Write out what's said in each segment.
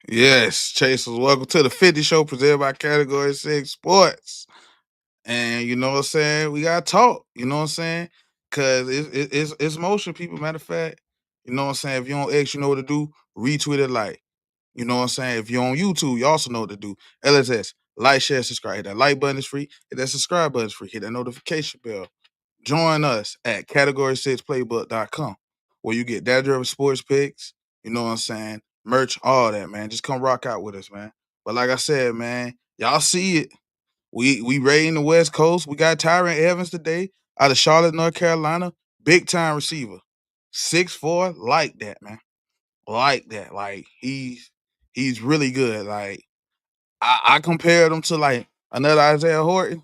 Yes, Chasers, welcome to the 50 show presented by Category 6 Sports. And you know what I'm saying? We got to talk, you know what I'm saying? Because it's motion, people. Matter of fact, you know what I'm saying? If you're on X, you know what to do. Retweet it, like. You know what I'm saying? If you're on YouTube, you also know what to do. LSS, like, share, subscribe. Hit that like button is free. Hit that subscribe button is free. Hit that notification bell. Join us at category6playbook.com where you get data-driven sports picks, you know what I'm saying, merch, all that, man. Just come rock out with us, man. But like I said, man, y'all see it. We raiding the West Coast. We got Tyron Evans today out of Charlotte, North Carolina. Big time receiver. 6'4", like that, man. Like that. Like he's really good. Like I compared him to like another Isaiah Horton.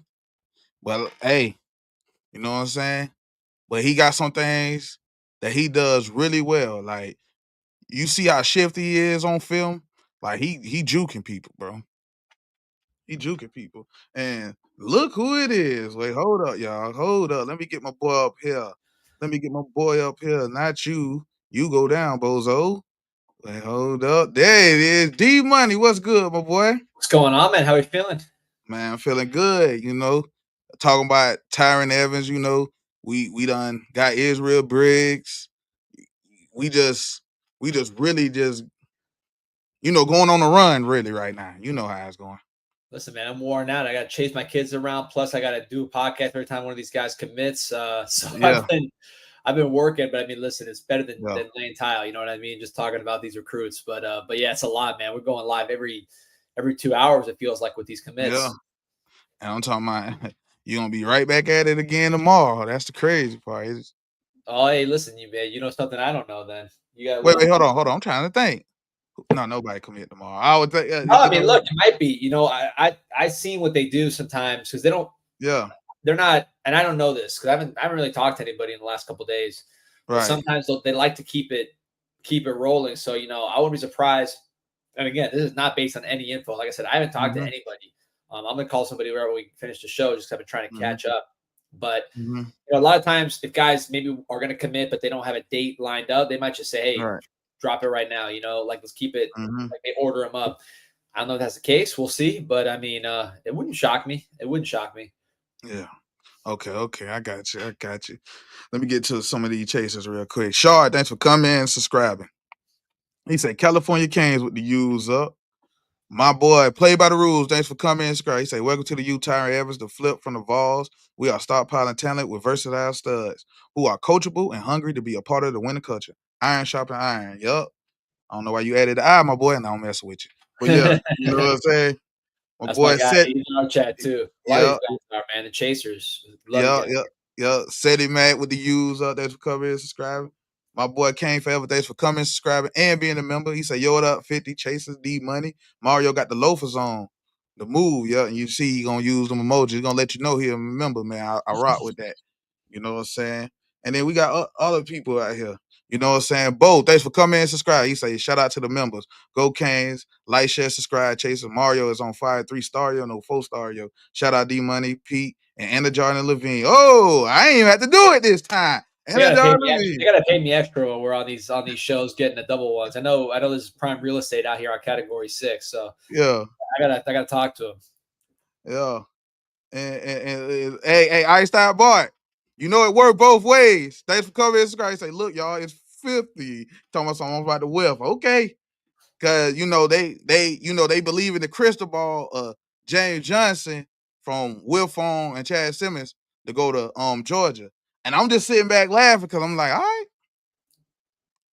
But hey, you know what I'm saying? But he got some things that he does really well. Like you see how shifty he is on film. Like he juking people, bro. He juking people. And look who it is. Wait, hold up, y'all. Hold up. Let me get my boy up here. Let me get my boy up here. Not you. You go down, bozo. Wait, hold up. There it is. D Money. What's good, my boy? What's going on, man? How are you feeling? Man, I'm feeling good, you know. Talking about Tyron Evans, you know. We done got Israel Briggs. We just really just going on a run really right now. You know how it's going. Listen, man, I'm worn out. I got to chase my kids around. Plus, I got to do a podcast every time one of these guys commits. So Yeah, I've been working, but I mean, listen, it's better than, yeah, than laying tile. You know what I mean? Just talking about these recruits, but yeah, it's a lot, man. We're going live every 2 hours. It feels like with these yeah. commits. And I'm talking about you gonna be right back at it again tomorrow. That's the crazy part. Oh, hey, listen, you man, you know something I don't know. Then you got Wait, what? hold on. I'm trying to think. No, nobody commit tomorrow. I would think. No, I mean, look, it might be. You know, I seen what they do sometimes because they don't. Yeah, They're not, and I don't know this because I haven't really talked to anybody in the last couple of days. But right. sometimes they like to keep it rolling. So I wouldn't be surprised. And again, this is not based on any info. Like I said, I haven't talked to Mm-hmm, anybody. I'm gonna call somebody wherever we finish the show, just 'cause I've been trying to mm-hmm, catch up. But mm-hmm. a lot of times, if guys maybe are gonna commit, but they don't have a date lined up, they might just say, "Hey, Right. drop it right now." Like let's keep it. Mm-hmm. Like they order them up. I don't know if that's the case. We'll see. But I mean, it wouldn't shock me. It wouldn't shock me. Yeah. Okay. I got you. Let me get to some of these chasers real quick. Shard, thanks for coming and subscribing. He said California Canes with the U's up. My boy, play by the rules. Thanks for coming and subscribe. He said, welcome to the U Tyron Evans, the flip from the Vols. We are stockpiling talent with versatile studs who are coachable and hungry to be a part of the winning culture. Iron sharpen iron. Yup. I don't know why you added the I, my boy, and I don't mess with you. But yeah, you know what I'm saying? My That's my boy guy. said, He's in our chat too. A lot of these yeah, guys are, man. The chasers. Love you yeah, guys. yeah, yeah. Said he mad with the U's up. Thanks for coming and subscribing. My boy Kane Forever. Thanks for coming, subscribing, and being a member. He said, yo, what up, 50 Chasers, D Money. Mario got the loafers on. The move, yeah. And you see he gonna use them emojis. He gonna let you know he a member, man. I rock with that. You know what I'm saying? And then we got other people out here. You know what I'm saying? Bo, thanks for coming and subscribe. He say, shout out to the members. Go Canes, like, share, subscribe. Chaser Mario is on fire. 3-star, yo, no 4-star, yo. Shout out D Money, Pete, and Anna Jordan Levine. Oh, I ain't even have to do it this time. They Anna gotta pay Jordan me extra. They Levine. gotta pay me extra when we're on these shows getting the double ones. I know this is prime real estate out here on category 6. So Yeah, I gotta talk to him. yeah. And hey, Ice Style Boy. You know it worked both ways. Thanks for coming and subscribe. He say, look, y'all, it's 50. Talking about something about the whiff. Okay. Cause they believe in the Cristobal James Johnson from Will Fong and Chad Simmons to go to Georgia. And I'm just sitting back laughing because I'm like, all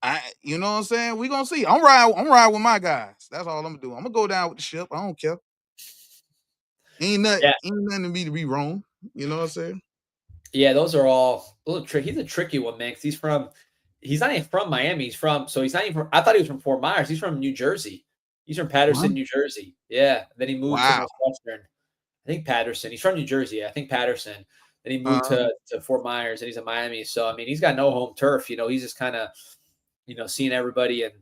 right, you know what I'm saying? We gonna see. I'm riding with my guys. That's all I'm gonna do. I'm gonna go down with the ship. I don't care. Yeah, Ain't nothing to me to be wrong. You know what I'm saying? yeah. Those are all a little tricky. He's a tricky one, man. 'Cause he's not even from Miami. He's not even. I thought he was from Fort Myers. He's from New Jersey. He's from What? Patterson, New Jersey. Yeah. Then he moved to Wow. Northwestern. I think Patterson. He's from New Jersey. Yeah, I think Patterson. Then he moved Uh, to Fort Myers, and he's in Miami. So I mean, he's got no home turf. He's just kind of seeing everybody. And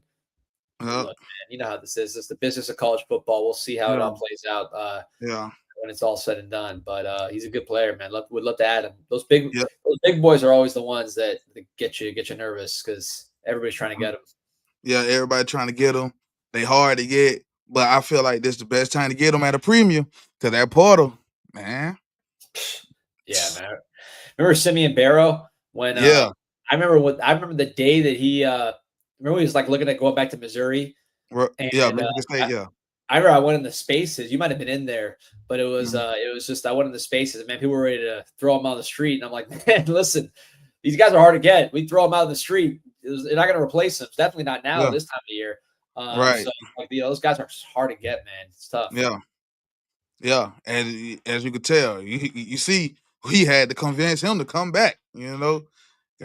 yeah, look, man, you know how this is. It's the business of college football. We'll see how it yeah, all plays out yeah, when it's all said and done. But he's a good player, man. Would love to add him. Those big boys are always the ones that get you nervous because everybody's trying to yeah. get him. Yeah, everybody trying to get him. They hard to get, but I feel like this is the best time to get them at a premium because that portal, man. Yeah, man. Remember Simeon Barrow when Yeah, I remember the day that he remember he was like looking at going back to Missouri yeah, and Michigan State, yeah. I remember I went in the spaces. You might have been in there, but Mhm. it was just I went in the spaces and man, people were ready to throw him on the street. And I'm like, man, listen, these guys are hard to get. We throw them out in the street. They're not going to replace them. It's definitely not now Yeah, this time of year. right. So like those guys are just hard to get, man. It's tough. Yeah, yeah. And as you could tell, you see, we had to convince him to come back, because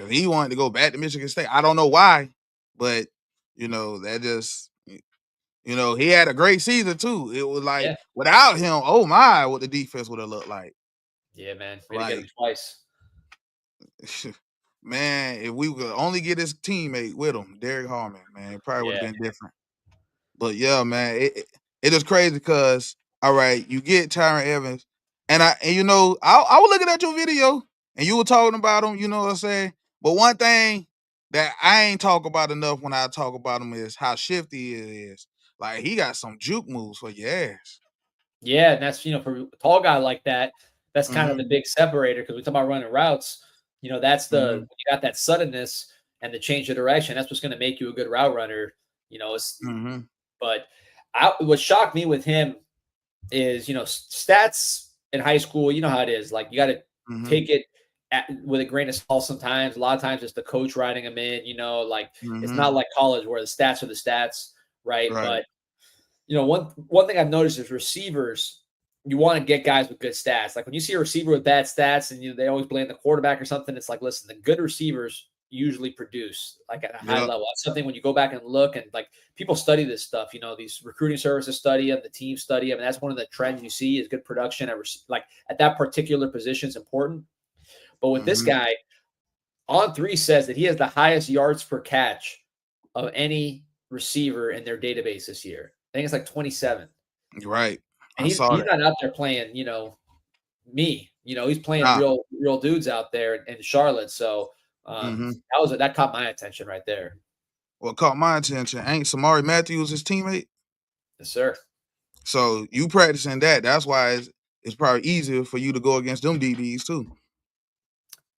he wanted to go back to Michigan State. I don't know why, but that just he had a great season too. It was like Yeah, without him, oh my, what the defense would have looked like. yeah, man. We had to get Like, him twice. man, if we could only get his teammate with him, Derek Harmon, man, it probably would have Yeah, been different. But yeah, man, it is crazy because all right, you get Tyron Evans, I was looking at your video and you were talking about him, you know what I'm saying? But one thing that I ain't talk about enough when I talk about him is how shifty it is. Like he got some juke moves for your ass. yeah, and that's for a tall guy like that. That's kind of the Mm-hmm. big separator because we talk about running routes. That's the Mm-hmm. when you got that suddenness and the change of direction. That's what's going to make you a good route runner. It's Mm-hmm. but what shocked me with him is stats in high school. You know how it is. Like you got to Mm-hmm. take it with a grain of salt. Sometimes, a lot of times, it's the coach writing them in. Like it's Mm-hmm. not like college where the stats are the stats, right? Right. But one thing I've noticed is receivers. You want to get guys with good stats. Like when you see a receiver with bad stats, and they always blame the quarterback or something. It's like, listen, the good receivers usually produce like at a high Yep. level. It's something when you go back and look and like people study this stuff. These recruiting services study them, the team study them, and that's one of the trends you see is good production like at that particular position is important. But with this Mm-hmm. guy, On3 says that he has the highest yards per catch of any receiver in their database this year. I think it's like 27. Right. And I he's saw he's that. not out there playing, me. He's playing Nah. real dudes out there in Charlotte. So Mm-hmm. that caught my attention right there. What caught my attention ain't Samari Matthews his teammate. Yes, sir. So you practicing that. That's why it's probably easier for you to go against them DBs too.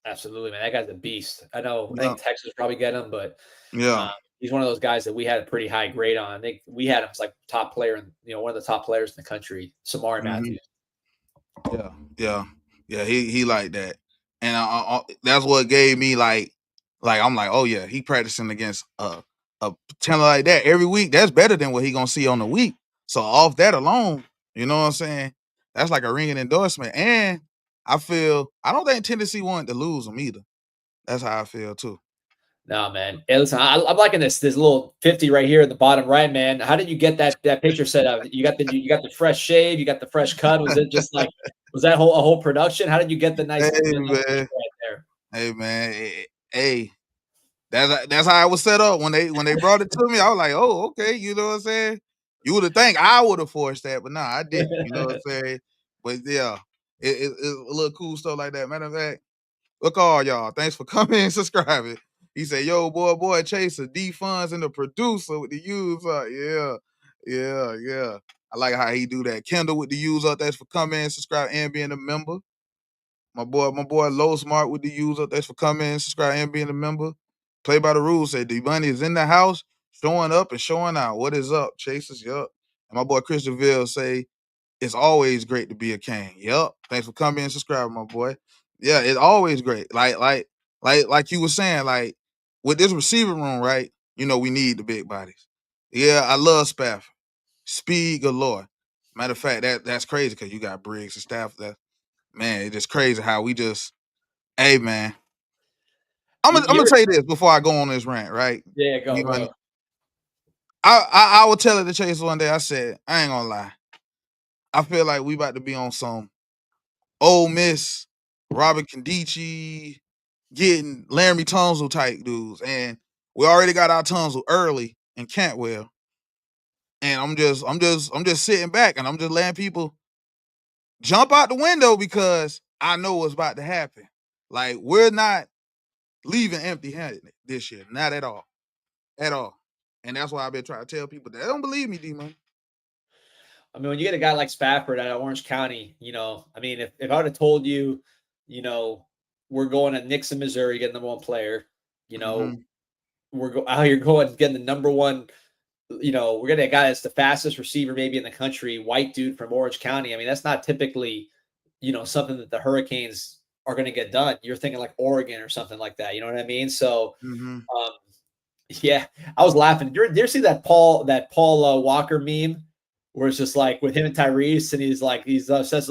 Absolutely, man. That guy's a beast. I know. I Yeah. think Texas probably get him, but Yeah. he's one of those guys that we had a pretty high grade on. I think we had him as like top player and one of the top players in the country, Samari Hmm. Matthews. Yeah. Yeah. Yeah. He like that. And that's what gave me like I'm like, oh yeah, he practicing against a talent like that every week. That's better than what he gonna see on the week. So off that alone, you know what I'm saying? That's like a ringing endorsement. And I don't think Tennessee wanted to lose him either. That's how I feel too. No, man. Hey, listen, I'm liking this little 50 right here in the bottom right, man. How did you get that picture set up? You got the fresh shave, you got the fresh cut. Was it just like was that a whole production? How did you get the Hey nice picture man. right there? Hey man. Hey. That's how it was set up when they brought it to me. I was like, oh, okay, you know what I'm saying? You would have think I would have forced that, but nah, I didn't. You know what I'm saying? But yeah, it's a little cool stuff like that. Matter of fact, look all y'all. Thanks for coming and subscribing. He said, "Yo, boy, Chaser, D Funds and the producer with the user. Yeah, yeah, yeah. I like how he do that. Kendall with the user. Thanks for coming and subscribe and being a member. My boy Low Smart with the user. Thanks for coming, subscribe, and being a member. Play by the rules. Say the money is in the house, showing up and showing out. What is up, Chasers? Yup. And my boy Cristobal say it's always great to be a king. Yup. Thanks for coming and subscribing, my boy. Yeah, it's always great. Like you were saying, like with this receiver room, right? We need the big bodies. Yeah, I love Spafford. Speed galore. Matter of fact, that's crazy because you got Briggs and Stafford. Man, it's just crazy how we just, hey man, I'm You, gonna, I'm you gonna ever, say this before I go on this rant, right? yeah, You know, go. I will tell it to Chase one day. I said, I ain't gonna lie. I feel like we about to be on some Ole Miss, Robert Condici, getting Laramie Tunsil type dudes, and we already got our Tunsil early in Cantwell, and I'm just sitting back and I'm just letting people jump out the window because I know what's about to happen. Like we're not leaving empty-handed this year. Not at all. At all. And that's why I've been trying to tell people that they don't believe me, D-Man. I mean, when you get a guy like Spafford out of Orange County, I mean, if I would have told you, we're going to Nixon, Missouri, get the number one player, we're out here going getting the number one, we're getting a guy that's the fastest receiver maybe in the country, white dude from Orange County. I mean, that's not typically, something that the Hurricanes are going to get done. You're thinking like Oregon or something like that. You know what I mean? So, yeah, I was laughing. Did you see that Paul Walker meme where it's just like with him and Tyrese, and he's says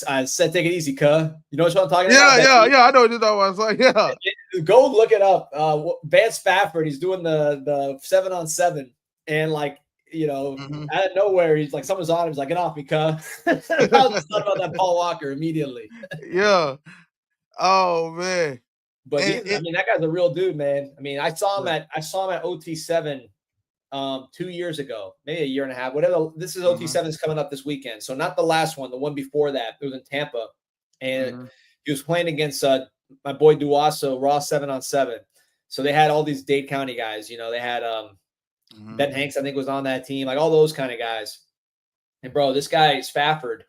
I said take it easy, cuh. You know what I'm talking about? Yeah. I know what you're talking about. It's like, yeah. Go look it up. Vance Spafford, he's doing the 7-on-7, and out of nowhere, he's like, someone's on him. He's like, get off me, cuh. I was just thought about that Paul Walker immediately. Yeah. Oh man. But that guy's a real dude, man. I mean, I saw him at OT7 2 years ago, maybe a year and a half, whatever. This is OT7 is coming up this weekend. So not the last one, the one before that. It was in Tampa. And he was playing against my boy Duaso, Raw 7-on-7. So they had all these Dade County guys. They had Ben Hanks, I think, was on that team, like all those kind of guys. And bro, this guy Spafford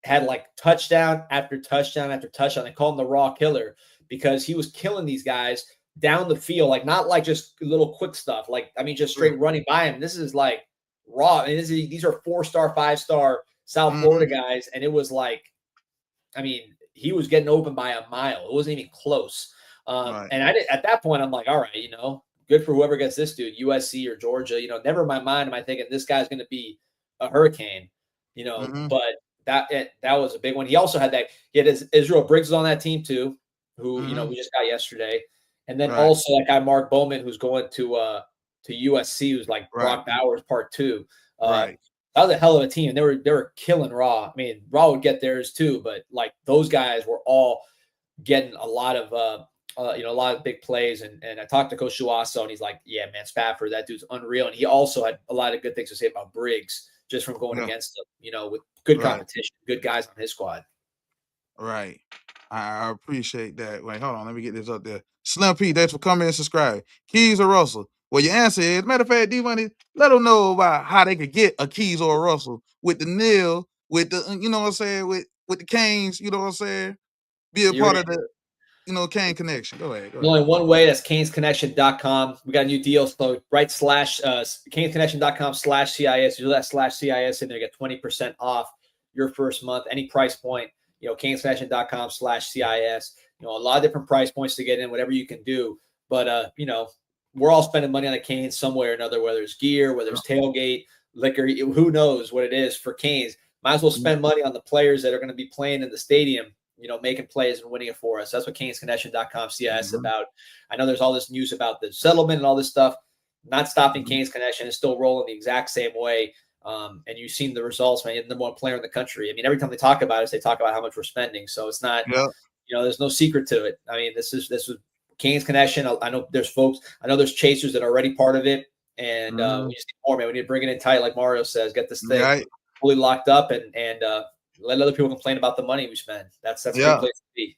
had like touchdown after touchdown after touchdown. They called him the Raw Killer because he was killing these guys down the field, like not like just little quick stuff. Like, I mean, just straight running by him. This is like raw. I mean, these are 4-star, 5-star South Florida guys. And it was like, I mean, he was getting open by a mile. It wasn't even close. And at that point, I'm like, all right, good for whoever gets this dude, USC or Georgia, never in my mind am I thinking this guy's going to be a Hurricane, but that was a big one. He also had Israel Briggs on that team too, who, we just got yesterday. And then also that guy, Mark Bowman, who's going to USC, who's like Brock Bowers part 2. That was a hell of a team. And they were killing Raw. I mean, Raw would get theirs too, but like those guys were all getting a lot of a lot of big plays. And I talked to Coach Duaso, and he's like, yeah, man, Spafford, that dude's unreal. And he also had a lot of good things to say about Briggs just from going against him, with good competition, good guys on his squad. Right. I appreciate that. Wait, hold on. Let me get this up there. Slim P, thanks for coming and subscribing. Keys or Russell? Well, your answer is, matter of fact, D-Money, let them know about how they could get a Keys or a Russell with the NIL, with the, you know what I'm saying, with the Canes, you know what I'm saying? Be a part of the, Cane Connection. Go ahead. Only one way, that's canesconnection.com. We got a new deal. So canesconnection.com/CIS. You do that /CIS in there, get 20% off your first month, any price point. canesconnection.com/CIS. A lot of different price points to get in, whatever you can do. But, we're all spending money on the Canes somewhere or another, whether it's gear, whether it's tailgate, liquor, who knows what it is for Canes. Might as well spend money on the players that are going to be playing in the stadium, making plays and winning it for us. That's what canesconnection.com/CIS about. I know there's all this news about the settlement and all this stuff. Not stopping Canes Connection. Is still rolling the exact same way. And you've seen the results, man. You're the number one player in the country. I mean, every time they talk about us, they talk about how much we're spending. So it's not, there's no secret to it. I mean, this is Canes Connection. I know there's folks. I know there's chasers that are already part of it. And we just need more, man. We need to bring it in tight, like Mario says. Get this thing fully locked up and let other people complain about the money we spend. That's a good place to be.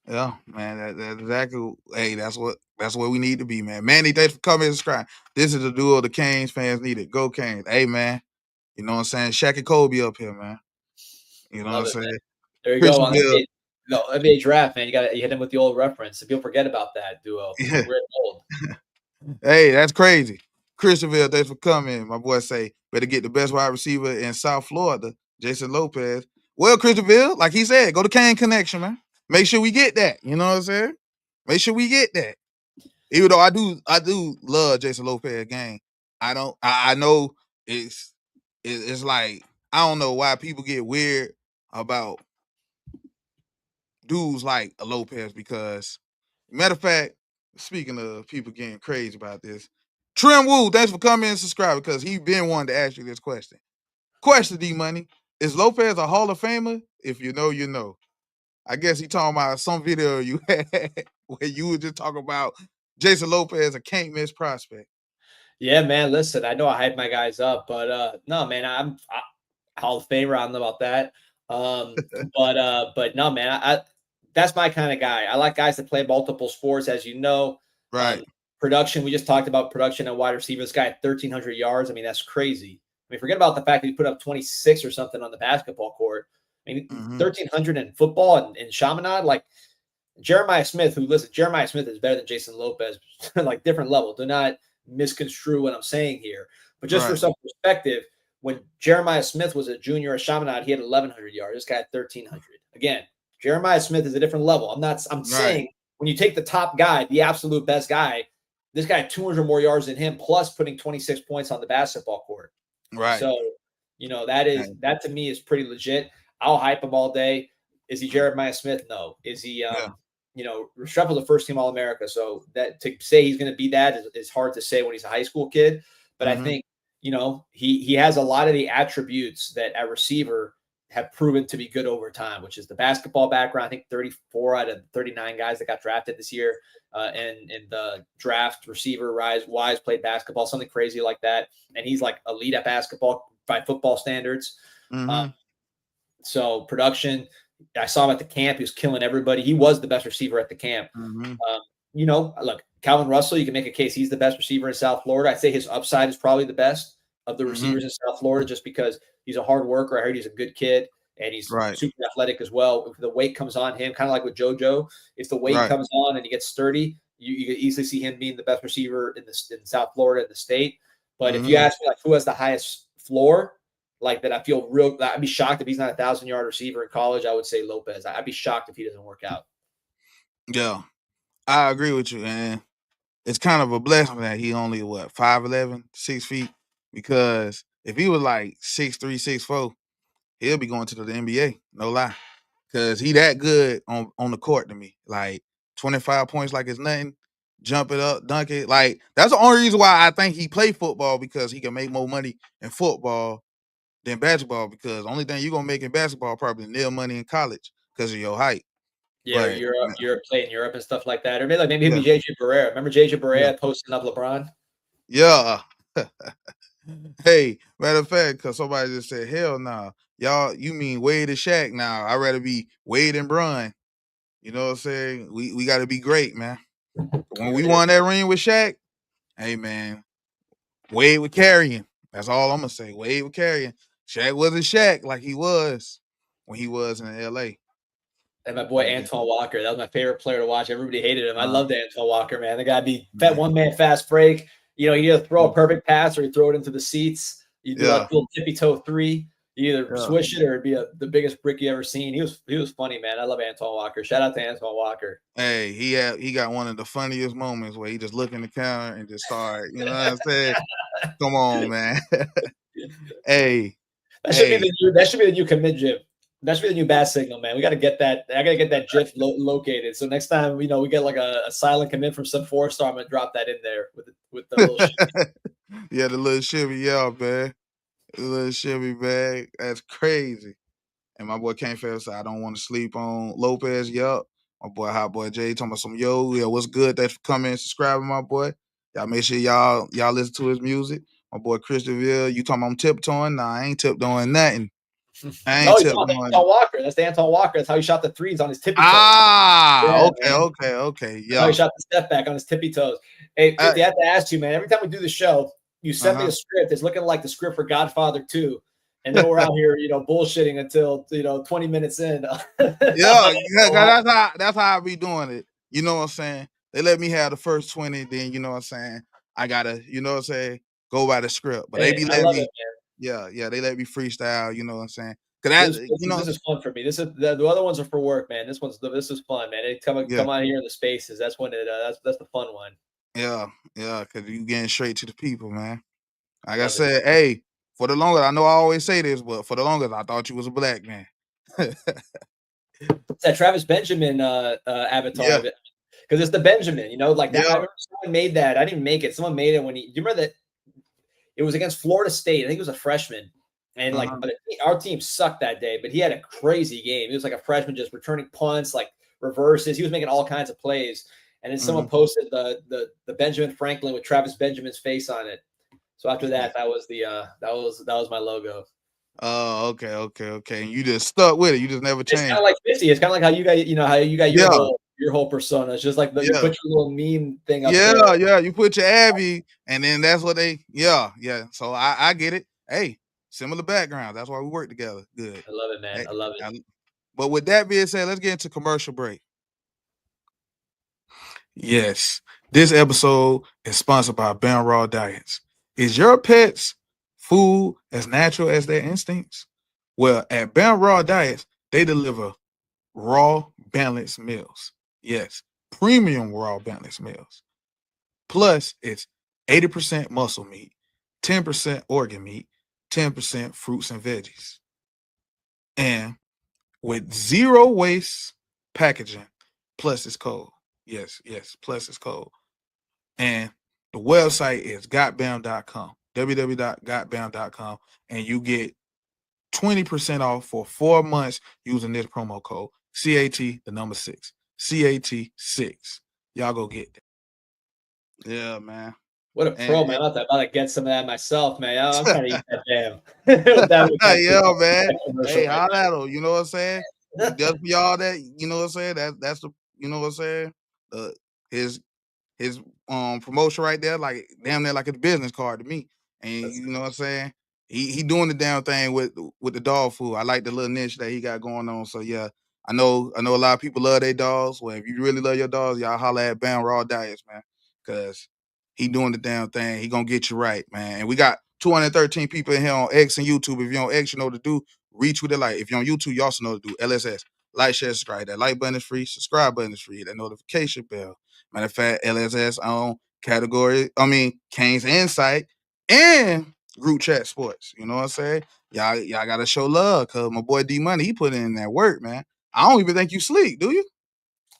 Yeah, man, that's exactly. Hey, that's what we need to be, man. Manny, thanks for coming and subscribing. This is the duo the Canes fans needed. Go Canes. Hey, man. You know what I'm saying? Shaq and Kobe up here, man. You know what I'm saying? Man. There you go. NBA draft, man. You hit him with the old reference. People forget about that duo. Yeah. We're old. Hey, that's crazy. Cristobal, thanks for coming. My boy say, better get the best wide receiver in South Florida, Jason Lopez. Well, Cristobal, like he said, go to Cane Connection, man. Make sure we get that. You know what I'm saying? Make sure we get that. Even though I do love Jason Lopez game. I know it's like, I don't know why people get weird about dudes like a Lopez, because matter of fact, speaking of people getting crazy about this, Trim Woo, thanks for coming and subscribing, because he been wanting to ask you this question. Question, D-Money. Is Lopez a Hall of Famer? If you know, you know. I guess he talking about some video you had where you were just talking about Jason Lopez, a can't miss prospect. Yeah, man. Listen, I know I hype my guys up, but no, man, I'm Hall of Famer. I don't know about that. But no, man, that's my kind of guy. I like guys that play multiple sports, as you know. Right. Production, we just talked about production at wide receiver. This guy had 1,300 yards. I mean, that's crazy. I mean, forget about the fact that he put up 26 or something on the basketball court. I mean, 1,300 in football and in Chaminade, like Jeremiah Smith, Jeremiah Smith is better than Jason Lopez, like different level. Do not misconstrue what I'm saying here. But just for some perspective, when Jeremiah Smith was a junior at Chaminade, he had 1,100 yards. This guy had 1,300. Again, Jeremiah Smith is a different level. I'm saying when you take the top guy, the absolute best guy, this guy had 200 more yards than him, plus putting 26 points on the basketball court. Right. So, that to me is pretty legit. I'll hype him all day. Is he Jeremiah Smith? No. Is he, Restrepo's a first-team All-America, so that to say he's going to be that is hard to say when he's a high school kid. But I think, he has a lot of the attributes that at receiver have proven to be good over time, which is the basketball background. I think 34 out of 39 guys that got drafted this year and the draft receiver Wise played basketball, something crazy like that. And he's like elite at basketball by football standards. So production, I saw him at the camp. He was killing everybody. He was the best receiver at the camp. Look, Calvin Russell, you can make a case he's the best receiver in South Florida. I'd say his upside is probably the best of the receivers in South Florida just because he's a hard worker. I heard he's a good kid and he's super athletic as well. If the weight comes on him, kind of like with JoJo, if the weight comes on and he gets sturdy, you can easily see him being the best receiver in South Florida in the state. But if you ask me, like, who has the highest floor, like that, I'd be shocked if he's not a 1,000-yard receiver in college. I would say Lopez. I'd be shocked if he doesn't work out. Yeah, I agree with you, and it's kind of a blessing that he only 5'11", 6 feet, because if he was like 6'3", 6'4", he'll be going to the NBA. No lie, because he that good on the court to me. Like 25 points, like it's nothing. Jump it up, dunk it. Like that's the only reason why I think he play football, because he can make more money in football than basketball, because the only thing you're gonna make in basketball probably nil money in college because of your height. Yeah, but, Europe playing Europe and stuff like that. Or maybe he'll be JJ Barea. Remember JJ Barea posting up LeBron? Yeah. Hey, matter of fact, because somebody just said, hell no. Nah. Y'all, you mean Wade and Shaq now. I'd rather be Wade and Bron. You know what I'm saying? We got to be great, man. When we won that ring with Shaq, hey, man, Wade was carrying. That's all I'm going to say. Wade was carrying. Shaq wasn't Shaq like he was when he was in L.A. And my boy Antoine Walker, that was my favorite player to watch. Everybody hated him. I loved Antoine Walker, man. The guy be one man fast break. You either throw a perfect pass or you throw it into the seats. You do like a little tippy toe three. You either swish it or it'd be the biggest brick you ever seen. He was funny, man. I love Antoine Walker. Shout out to Antoine Walker. Hey, he got one of the funniest moments where he just look in the camera and just start. You know what I'm saying? Come on, man. Hey, that should be the new commit GIF. That should be the new bat signal, man. We got to get that. I got to get that GIF located. So next time, we get like a silent commit from some 4-star, I'm gonna drop that in there with the little shimmy. Yeah, the little shimmy, yeah, man. The little shimmy bag. That's crazy. And my boy Can't Fail said, I don't want to sleep on Lopez. Yup. My boy Hot Boy Jay talking about some what's good? Thanks for coming and subscribing, my boy. Y'all make sure y'all listen to his music. My boy Cristobal, you talking about I'm tiptoeing? Nah, I ain't tiptoeing nothing. I ain't tiptoeing. Antoine Walker. That's the Antoine Walker. That's how he shot the threes on his tippy toes. Okay. Yeah. That's how he shot the step back on his tippy toes. Hey, 50, I have to ask you, man, every time we do the show, you send me a script. It's looking like the script for Godfather 2. And then we're out here, bullshitting until 20 minutes in. That's how I be doing it. You know what I'm saying? They let me have the first 20, then you know what I'm saying? I gotta, go by the script. But they be letting me. Yeah, they let me freestyle. You know what I'm saying? This is fun for me. The other ones are for work, man. This is fun, man. They come out here in the spaces. That's when that's the fun one. Yeah, because you getting straight to the people, man. Like I said, hey. For the longest, I know I always say this, but for the longest, I thought you was a black man. It's that Travis Benjamin avatar, because it's the Benjamin, like that. I remember someone made that. I didn't make it. Someone made it you remember that it was against Florida State. I think it was a freshman, and but our team sucked that day. But he had a crazy game. It was like a freshman just returning punts, like reverses. He was making all kinds of plays. And then someone posted the Benjamin Franklin with Travis Benjamin's face on it. So after that, that was my logo. Oh, okay. And you just stuck with it. You just never changed. It's kind of like 50. It's kind of like how you got your your whole persona. It's just like you put your little meme thing up Yeah, there. yeah. You put your Abby, and then that's what they. Yeah, yeah. So I get it. Hey, similar background. That's why we work together. Good. I love it, man. I love it. But with that being said, let's get into commercial break. Yes, this episode is sponsored by Ben Raw Diets. Is your pet's food as natural as their instincts? Well, at Ben Raw Diets, they deliver raw, balanced meals. Yes, premium raw, balanced meals. Plus, it's 80% muscle meat, 10% organ meat, 10% fruits and veggies. And with zero waste packaging, plus it's cold. Yes, plus it's cold. And the website is gotbound.com, www.gotbound.com, and you get 20% off for 4 months using this promo code CAT, the number 6, CAT6. Y'all go get that. Yeah, man. What a pro, man. I'm about to get some of that myself, man. I'm trying to eat that damn. Yeah, man. Hey, holla at them. You know what I'm saying? Just for y'all that, you know what I'm saying? That's the, you know what I'm saying? His promotion right there, like damn near like a business card to me. And you know what I'm saying? He doing the damn thing with the dog food. I like the little niche that he got going on. So yeah, I know a lot of people love their dogs. Well, if you really love your dogs, y'all holla at Bam Raw Diets, man. Cause he doing the damn thing. He gonna get you right, man. And we got 213 people in here on X and YouTube. If you're on X, you know what to do. Retweet it like. If you're on YouTube, you also know what to do. LSS. Like, share, subscribe. That like button is free. Subscribe button is free. That notification bell. Matter of fact, LSS on Kane's Insight and Group Chat Sports. You know what I'm saying? Y'all gotta show love because my boy D Money, he put in that work, man. I don't even think you sleep, do you?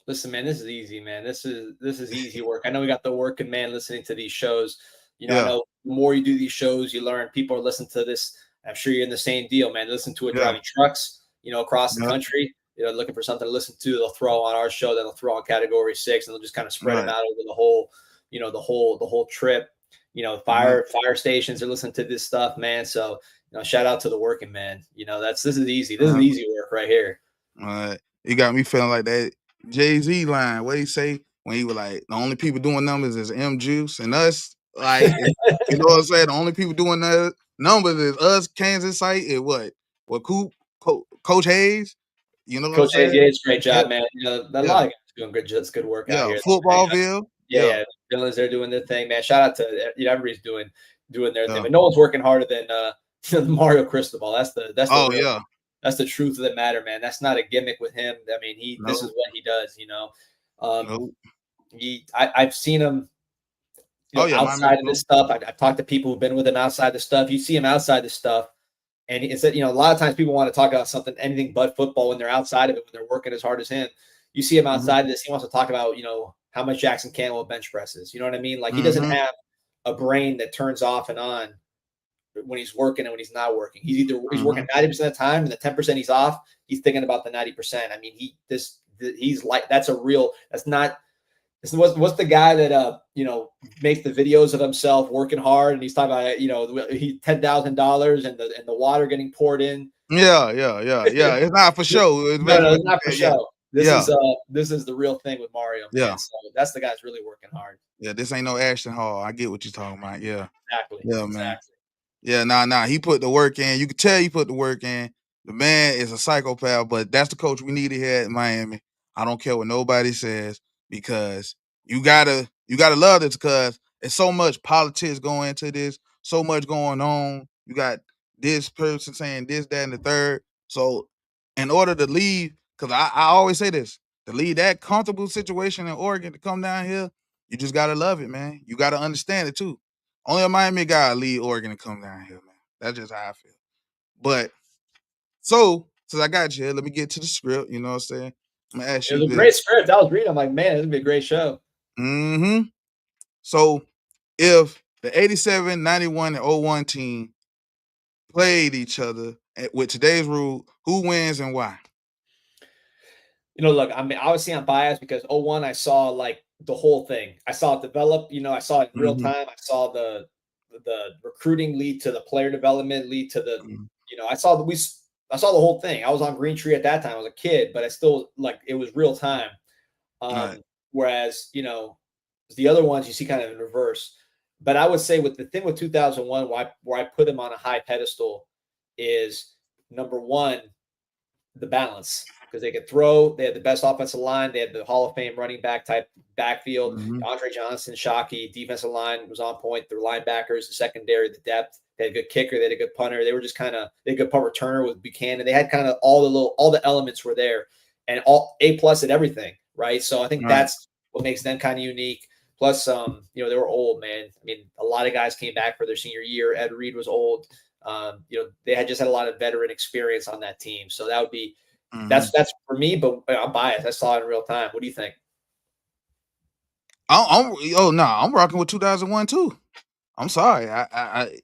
Listen, man, this is easy, man. This is easy work. I know we got the working man listening to these shows. You know, I know the more you do these shows, you learn. People are listening to this. I'm sure you're in the same deal, man. Listen to it driving trucks, you know, across the country. You know, looking for something to listen to. They'll throw on our show, then they'll throw on Category 6, and they'll just kind of spread them out over the whole, you know, the whole trip. You know, fire stations are listening to this stuff, man. So, you know, shout out to the working man. You know, this is easy. This is easy work right here. All right. You got me feeling like that Jay-Z line. What he say when he was like, the only people doing numbers is M Juice and us. Like, you know what I'm saying? The only people doing the numbers is us, Kansas site, and what Coach Hayes. You know what I'm saying? Hayes, great job, man. You know, a lot of guys doing good work out here. Footballville. Yeah. Villains, they're doing their thing, man. Shout out to everybody's doing their thing. But no one's working harder than Mario Cristobal. That's the truth of the matter, man. That's not a gimmick with him. I mean, this is what he does, you know. I've seen him outside of this stuff. I've talked to people who've been with him outside the stuff. You see him outside the stuff. And it's that, you know, a lot of times people want to talk about anything but football when they're outside of it, when they're working as hard as him. You see him outside of this. He wants to talk about, you know, how much Jackson Campbell bench presses. You know what I mean? Like he doesn't have a brain that turns off and on when he's working and when he's not working. He's working 90% of the time, and the 10% he's off, he's thinking about the 90%. I mean, what's the guy that you know, makes the videos of himself working hard, and he's talking about, you know, he $10,000 and the water getting poured in. Yeah. It's not for show. It's not for show. This is the real thing with Mario. Man. So that's the guy's really working hard. Yeah, this ain't no Ashton Hall. I get what you're talking about. Yeah. Exactly. Yeah, man. Yeah, nah. He put the work in. You can tell he put the work in. The man is a psychopath, but that's the coach we needed here at Miami. I don't care what nobody says, because you gotta love this, because there's so much politics going into this, so much going on. You got this person saying this, that, and the third. So in order to leave, because I always say this, to leave that comfortable situation in Oregon to come down here, you just gotta love it, man. You gotta understand it too. Only a Miami guy leave Oregon and come down here, man. That's just how I feel. But so since I got you here, let me get to the script. You know what I'm saying? I'm gonna ask you. It was a great script. I was reading. I'm like, man, this would be a great show. So if the 87, 91, and 01 team played each other with today's rule, who wins and why? You know, look, I mean, obviously I'm biased because 01, I saw like the whole thing. I saw it develop. You know, I saw it in real time. I saw the recruiting lead to the player development, lead to the, you know, I saw the whole thing. I was on Green Tree at that time. I was a kid, but I still, like, it was real time. Right. Whereas, the other ones you see kind of in reverse. But I would say with the thing with 2001, where I put him on a high pedestal is number one, the balance, because they could throw. They had the best offensive line. They had the Hall of Fame running back type backfield. Mm-hmm. Andre Johnson, Shockey, defensive line was on point. Their linebackers, the secondary, the depth. They had a good kicker. They had a good punter. They were just kind of they had a good punt returner with Buchanan. They had kind of all the elements were there, and all A+ at everything, right? So I think that's what makes them kind of unique. Plus, they were old, man. I mean, a lot of guys came back for their senior year. Ed Reed was old. They had just had a lot of veteran experience on that team. So that would be that's for me, but I'm biased. I saw it in real time. What do you think? I'm rocking with 2001 too. I'm sorry.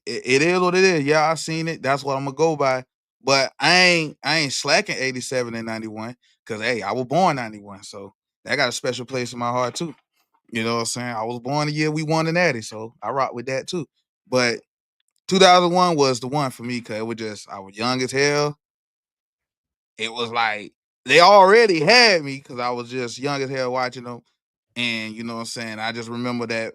It is what it is. Yeah, I seen it. That's what I'm gonna go by. But I ain't slacking 87 and 91 because hey, I was born 91, so that got a special place in my heart too. You know what I'm saying? I was born the year we won the Natty, so I rock with that too. But 2001 was the one for me because it was just I was young as hell. It was like they already had me because I was just young as hell watching them. And you know what I'm saying? I just remember that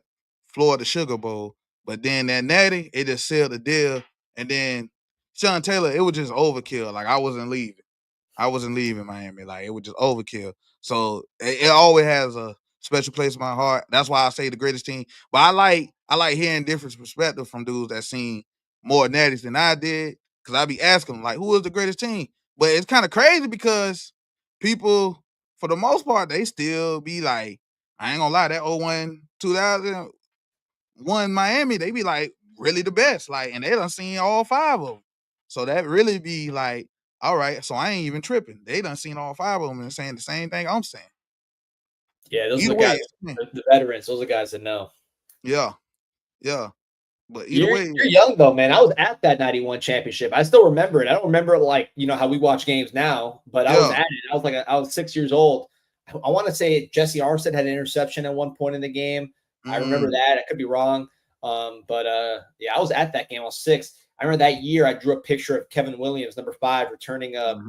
Florida Sugar Bowl. But then that Natty, it just sealed the deal. And then Sean Taylor, it was just overkill. Like I wasn't leaving Miami. Like it was just overkill. So it always has a special place in my heart. That's why I say the greatest team. But I like hearing different perspectives from dudes that seen more natties than I did. Cause I be asking them, like, who is the greatest team? But it's kind of crazy because people, for the most part, they still be like, I ain't gonna lie, that 01, 2001 Miami, they be like really the best. Like, and they done seen all 5 of them. So that really be like, all right, so I ain't even tripping. They done seen all 5 of them and saying the same thing I'm saying. Yeah, those are Either the guys, way, the veterans. Those are the guys that know. yeah. But either You're way, young though, man. I was at that 91 championship. I still remember it. I don't remember it like, how we watch games now, but I was yeah. at it. I was 6 years old. I want to say Jesse Armstead had an interception at one point in the game. I remember that. I could be wrong. But I was at that game. I was 6. I remember that year I drew a picture of Kevin Williams, number 5, returning a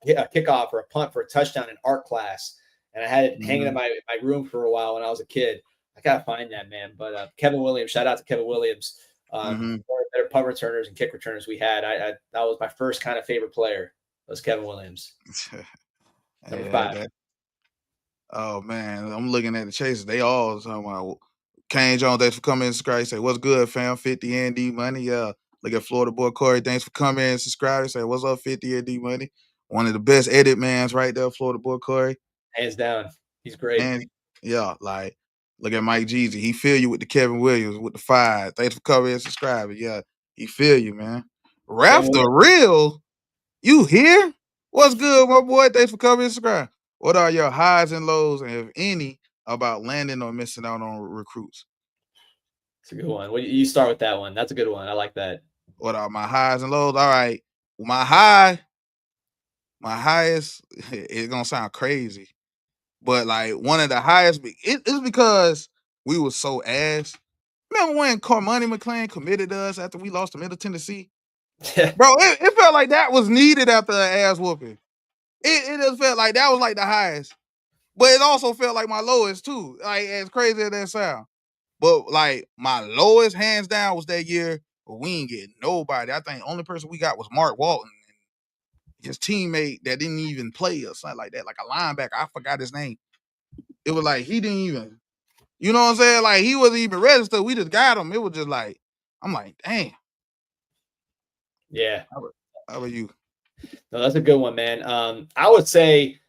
kickoff or a punt for a touchdown in art class. And I had it hanging in my room for a while when I was a kid. I gotta find that, man. But Kevin Williams, shout out to Kevin Williams. One of the better punt returners and kick returners we had. I that was my first kind of favorite player. Was Kevin Williams, number 5. Oh man, I'm looking at the chasers. They all talking about Kane Jones. Thanks for coming and subscribing. Say what's good, fam? 50 ND money. Yeah. Look at Florida boy Corey. Thanks for coming and subscribing. Say what's up, 50 ND money. One of the best edit mans right there, Florida boy Corey. Hands down, he's great. And yeah, like look at Mike Jeezy. He feel you with the Kevin Williams with the 5. Thanks for coming and subscribing. Yeah, he feel you, man. Raf the real. You here? What's good, my boy? Thanks for coming and subscribing. What are your highs and lows, and if any, about landing or missing out on recruits? It's a good one. You start with that one. That's a good one. I like that. What are my highs and lows? All right. My highest, it's gonna sound crazy, but like one of the highest, it's because we were so ass. Remember when Carmoney McClain committed to us after we lost to Middle Tennessee? Bro, it felt like that was needed after an ass whooping. It just felt like that was like the highest. But it also felt like my lowest too. Like as crazy as that sound. But like my lowest hands down was that year, but we ain't get nobody. I think the only person we got was Mark Walton and his teammate that didn't even play or something like that, like a linebacker. I forgot his name. It was like he didn't even, you know what I'm saying? Like he wasn't even registered. We just got him. It was just like, I'm like, damn. Yeah. How about you? No, that's a good one, man. I would say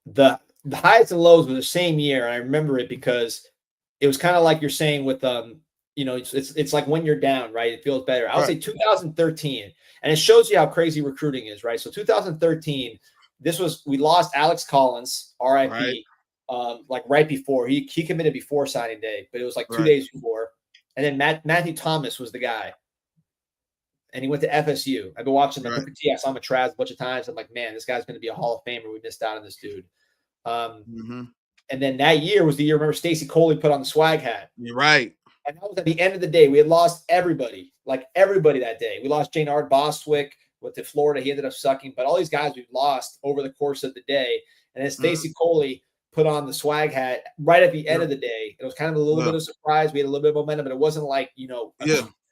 the highs and lows were the same year. I remember it because it was kind of like you're saying with it's like when you're down, right? It feels better. I would say 2013, and it shows you how crazy recruiting is, right? So 2013, we lost Alex Collins, RIP, like right before he committed before signing day, but it was like 2 days before, and then Matthew Thomas was the guy. And he went to FSU. I've been watching the Booker T. I saw him at Traz a bunch of times. I'm like, man, this guy's going to be a Hall of Famer. We missed out on this dude. And then that year was the year, remember, Stacy Coley put on the swag hat. You're right. And that was at the end of the day. We had lost everybody, like everybody that day. We lost Janard Bostwick, went to Florida. He ended up sucking. But all these guys we've lost over the course of the day. And then Stacy Coley put on the swag hat right at the end of the day. It was kind of a little bit of surprise. We had a little bit of momentum, but it wasn't like,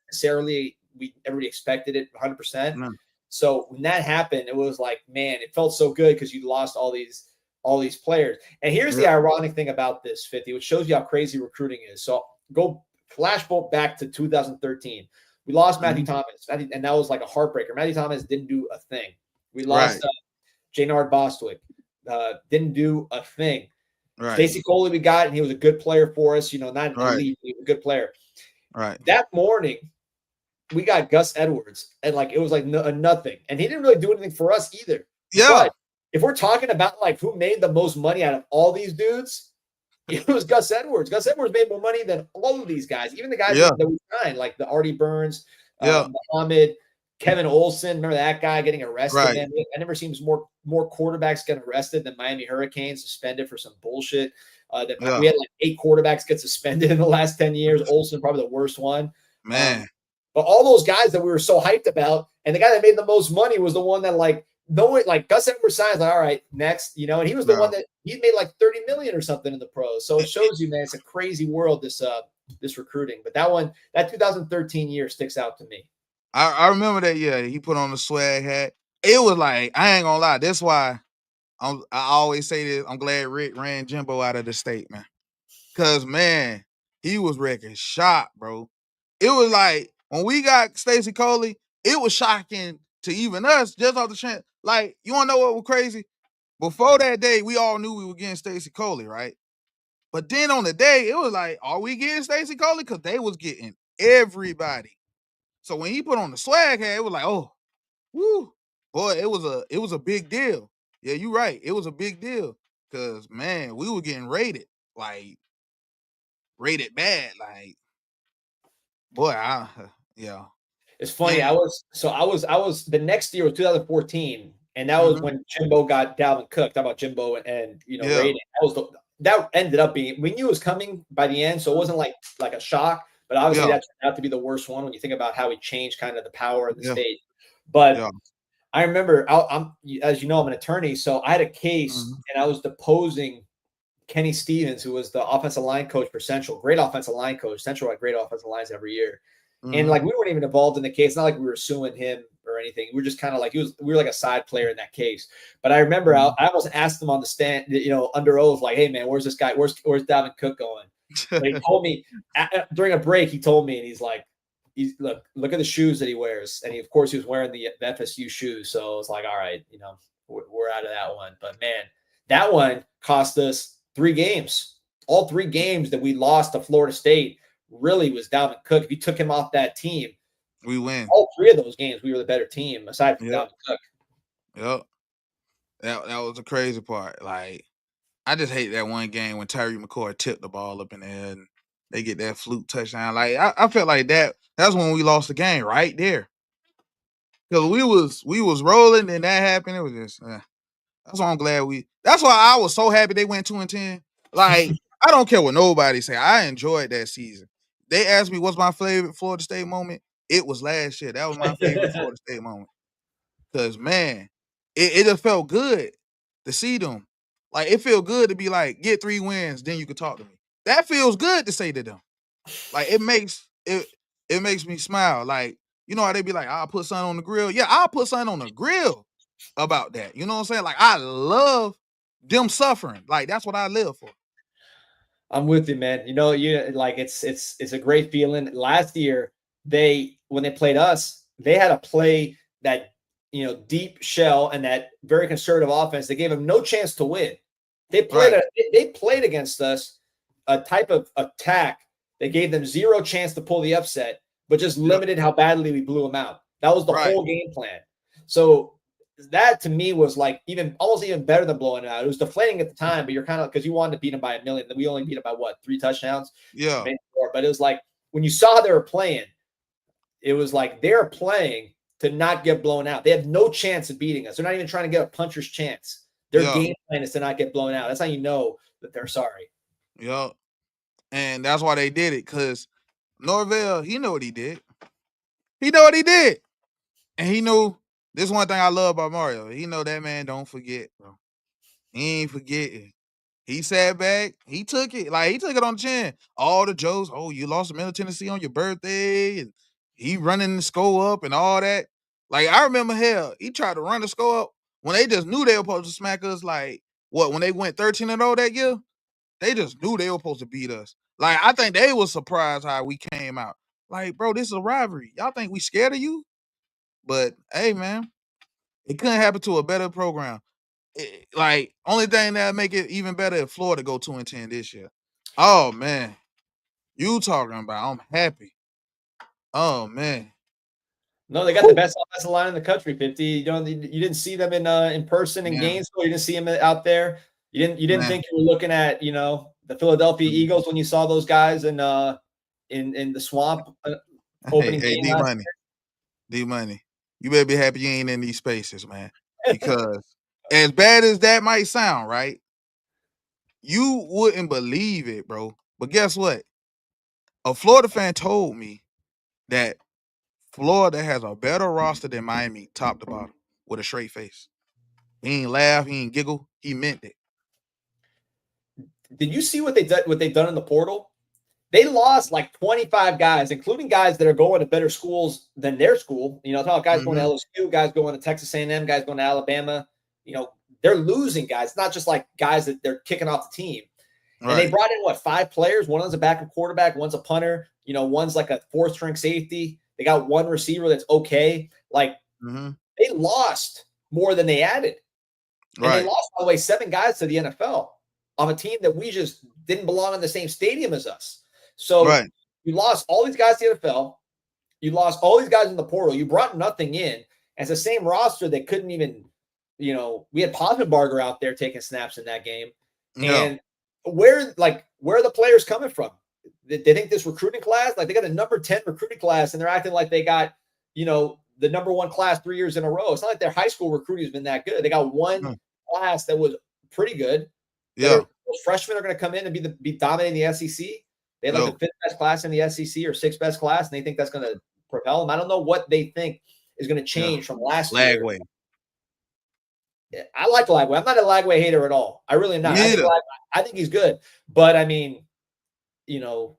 necessarily everybody expected it 100%. No. So when that happened, it was like, man, it felt so good because you lost all these players. And here's the ironic thing about this, 50, which shows you how crazy recruiting is. So go flashback back to 2013. We lost Matthew Thomas, and that was like a heartbreaker. Matthew Thomas didn't do a thing. We lost Janard Bostwick. Didn't do a thing. Right. Stacey Coley we got, and he was a good player for us. Not elite, he was a good player. Right. That morning, we got Gus Edwards, and like it was like nothing. And he didn't really do anything for us either. Yeah. But if we're talking about like who made the most money out of all these dudes, it was Gus Edwards. Gus Edwards made more money than all of these guys, even the guys that we signed, like the Artie Burns, Muhammad, Kevin Olson. Remember that guy getting arrested? Right. Man, I never seen more quarterbacks get arrested than Miami Hurricanes suspended for some bullshit. We had like 8 quarterbacks get suspended in the last 10 years. Olson probably the worst one. Man. But all those guys that we were so hyped about, and the guy that made the most money was the one that like Gus Edwards signs like, all right, next, and he was the one that he made like 30 million or something in the pros. So it shows you, man, it's a crazy world, this recruiting. But that 2013 year sticks out to me. I remember that year. He put on the swag hat. It was like, I ain't gonna lie. That's why I always say this. I'm glad Rick ran Jimbo out of the state, man. Cause man, he was wrecking shop, bro. It was like when we got Stacey Coley, it was shocking to even us just off the chance. Like, you wanna know what was crazy? Before that day, we all knew we were getting Stacey Coley, right? But then on the day, it was like, are we getting Stacey Coley? Because they was getting everybody. So when he put on the swag hat, it was like, oh, woo, boy, it was a big deal. Yeah, you're right. It was a big deal. Cause man, we were getting rated bad. Boy, yeah. It's funny. Yeah. I was the next year was 2014, and that was when Jimbo got Dalvin Cook. Talk about Jimbo and rating. That ended up being, we knew it was coming by the end, so it wasn't like a shock. But obviously, that turned out to be the worst one when you think about how he changed kind of the power of the state. But I remember, as you know, I'm an attorney, so I had a case, and I was deposing Kenny Stevens, who was the offensive line coach for Central. Great offensive line coach. Central had great offensive lines every year. And like, we weren't even involved in the case. Not like we were suing him or anything. We were just kind of like, we were like a side player in that case. But I remember I almost asked him on the stand, under oath, like, hey man, where's this guy? Where's Dalvin Cook going? But he told me during a break, he told me, and he's like, look at the shoes that he wears. And of course he was wearing the FSU shoes. So it's like, all right, we're out of that one. But man, that one cost us 3 games. All 3 games that we lost to Florida State really was Dalvin Cook. If you took him off that team, we win. All 3 of those games, we were the better team aside from Dalvin Cook. Yep. That was the crazy part. Like, I just hate that one game when Tyree McCoy tipped the ball up in the air and they get that fluke touchdown. Like, I felt like that's when we lost the game right there. Because we was rolling and that happened. It was just that's why I'm glad that's why I was so happy they went 2-10. Like, I don't care what nobody say. I enjoyed that season. They asked me what's my favorite Florida State moment. It was last year. That was my favorite Florida State moment. Because, man, it just felt good to see them. Like, it felt good to be like, get 3 wins, then you can talk to me. That feels good to say to them. Like, it makes me smile. Like, you know how they be like, I'll put something on the grill. Yeah, I'll put something on the grill about that. You know what I'm saying? Like, I love them suffering. Like, that's what I live for. I'm with you, man. Like, it's a great feeling. Last year, when they played us, they had to play that deep shell and that very conservative offense. They gave them no chance to win. They played against us a type of attack that gave them 0 chance to pull the upset, but just limited how badly we blew them out. That was the whole game plan. So that to me was like almost even better than blowing it out. It was deflating at the time, but you're kind of, because you wanted to beat them by 1 million. We only beat them by 3 touchdowns? Yeah. But it was like, when you saw they were playing, it was like they're playing to not get blown out. They have no chance of beating us. They're not even trying to get a puncher's chance. Their game plan is to not get blown out. That's how you know that they're sorry. Yep. And that's why they did it, because Norvell, he know what he did. He know what he did. And he knew, this one thing I love about Mario. He know that man don't forget, bro. He ain't forgetting. He sat back. He took it. Like, he took it on the chin. All the jokes. Oh, you lost to Middle Tennessee on your birthday. And he running the score up and all that. Like, I remember, hell, he tried to run the score up when they just knew they were supposed to smack us. Like, when they went 13-0 that year, they just knew they were supposed to beat us. Like, I think they was surprised how we came out. Like, bro, this is a rivalry. Y'all think we scared of you? But, hey, man, it couldn't happen to a better program. Like, only thing that make it even better if Florida go 2-10 this year. Oh man, you talking about? I'm happy. Oh man. No, they got the best offensive line in the country. 50. You didn't see them in person in Yeah. Gainesville. You didn't see them out there. You didn't Man. think you were looking at the Philadelphia Eagles when you saw those guys in the swamp opening Hey, game last D Money. You better be happy you ain't in these spaces, man. Because as bad as that might sound, right? You wouldn't believe it, bro. But guess what? A Florida fan told me that Florida has a better roster than Miami, top to bottom, with a straight face. He ain't laugh, he ain't giggle, he meant it. Did you see what they've done in the portal? They lost like 25 guys, including guys that are going to better schools than their school. Talking about guys going to LSU, guys going to Texas A&M, guys going to Alabama. They're losing guys. It's not just like guys that they're kicking off the team. Right. And they brought in 5 players. One of them's a backup quarterback. One's a punter. One's like a 4th-string safety. They got one receiver that's okay. Like they lost more than they added. And they lost, by the way, 7 guys to the NFL on a team that we just didn't belong in the same stadium as us. So you lost all these guys to the NFL. You lost all these guys in the portal. You brought nothing in. As the same roster that couldn't even, we had Poffenbarger out there taking snaps in that game. No. And where are the players coming from? They think this recruiting class, like they got a number 10 recruiting class and they're acting like they got, the number 1 class 3 years in a row. It's not like their high school recruiting has been that good. They got one class that was pretty good. Yeah. Those freshmen are going to come in and be dominating the SEC. They have like the 5th best class in the SEC or 6th best class, and they think that's going to propel them. I don't know what they think is going to change from last year. Lagway. I like Lagway. I'm not a Lagway hater at all. I really am not. I think he's good. But, I mean, what's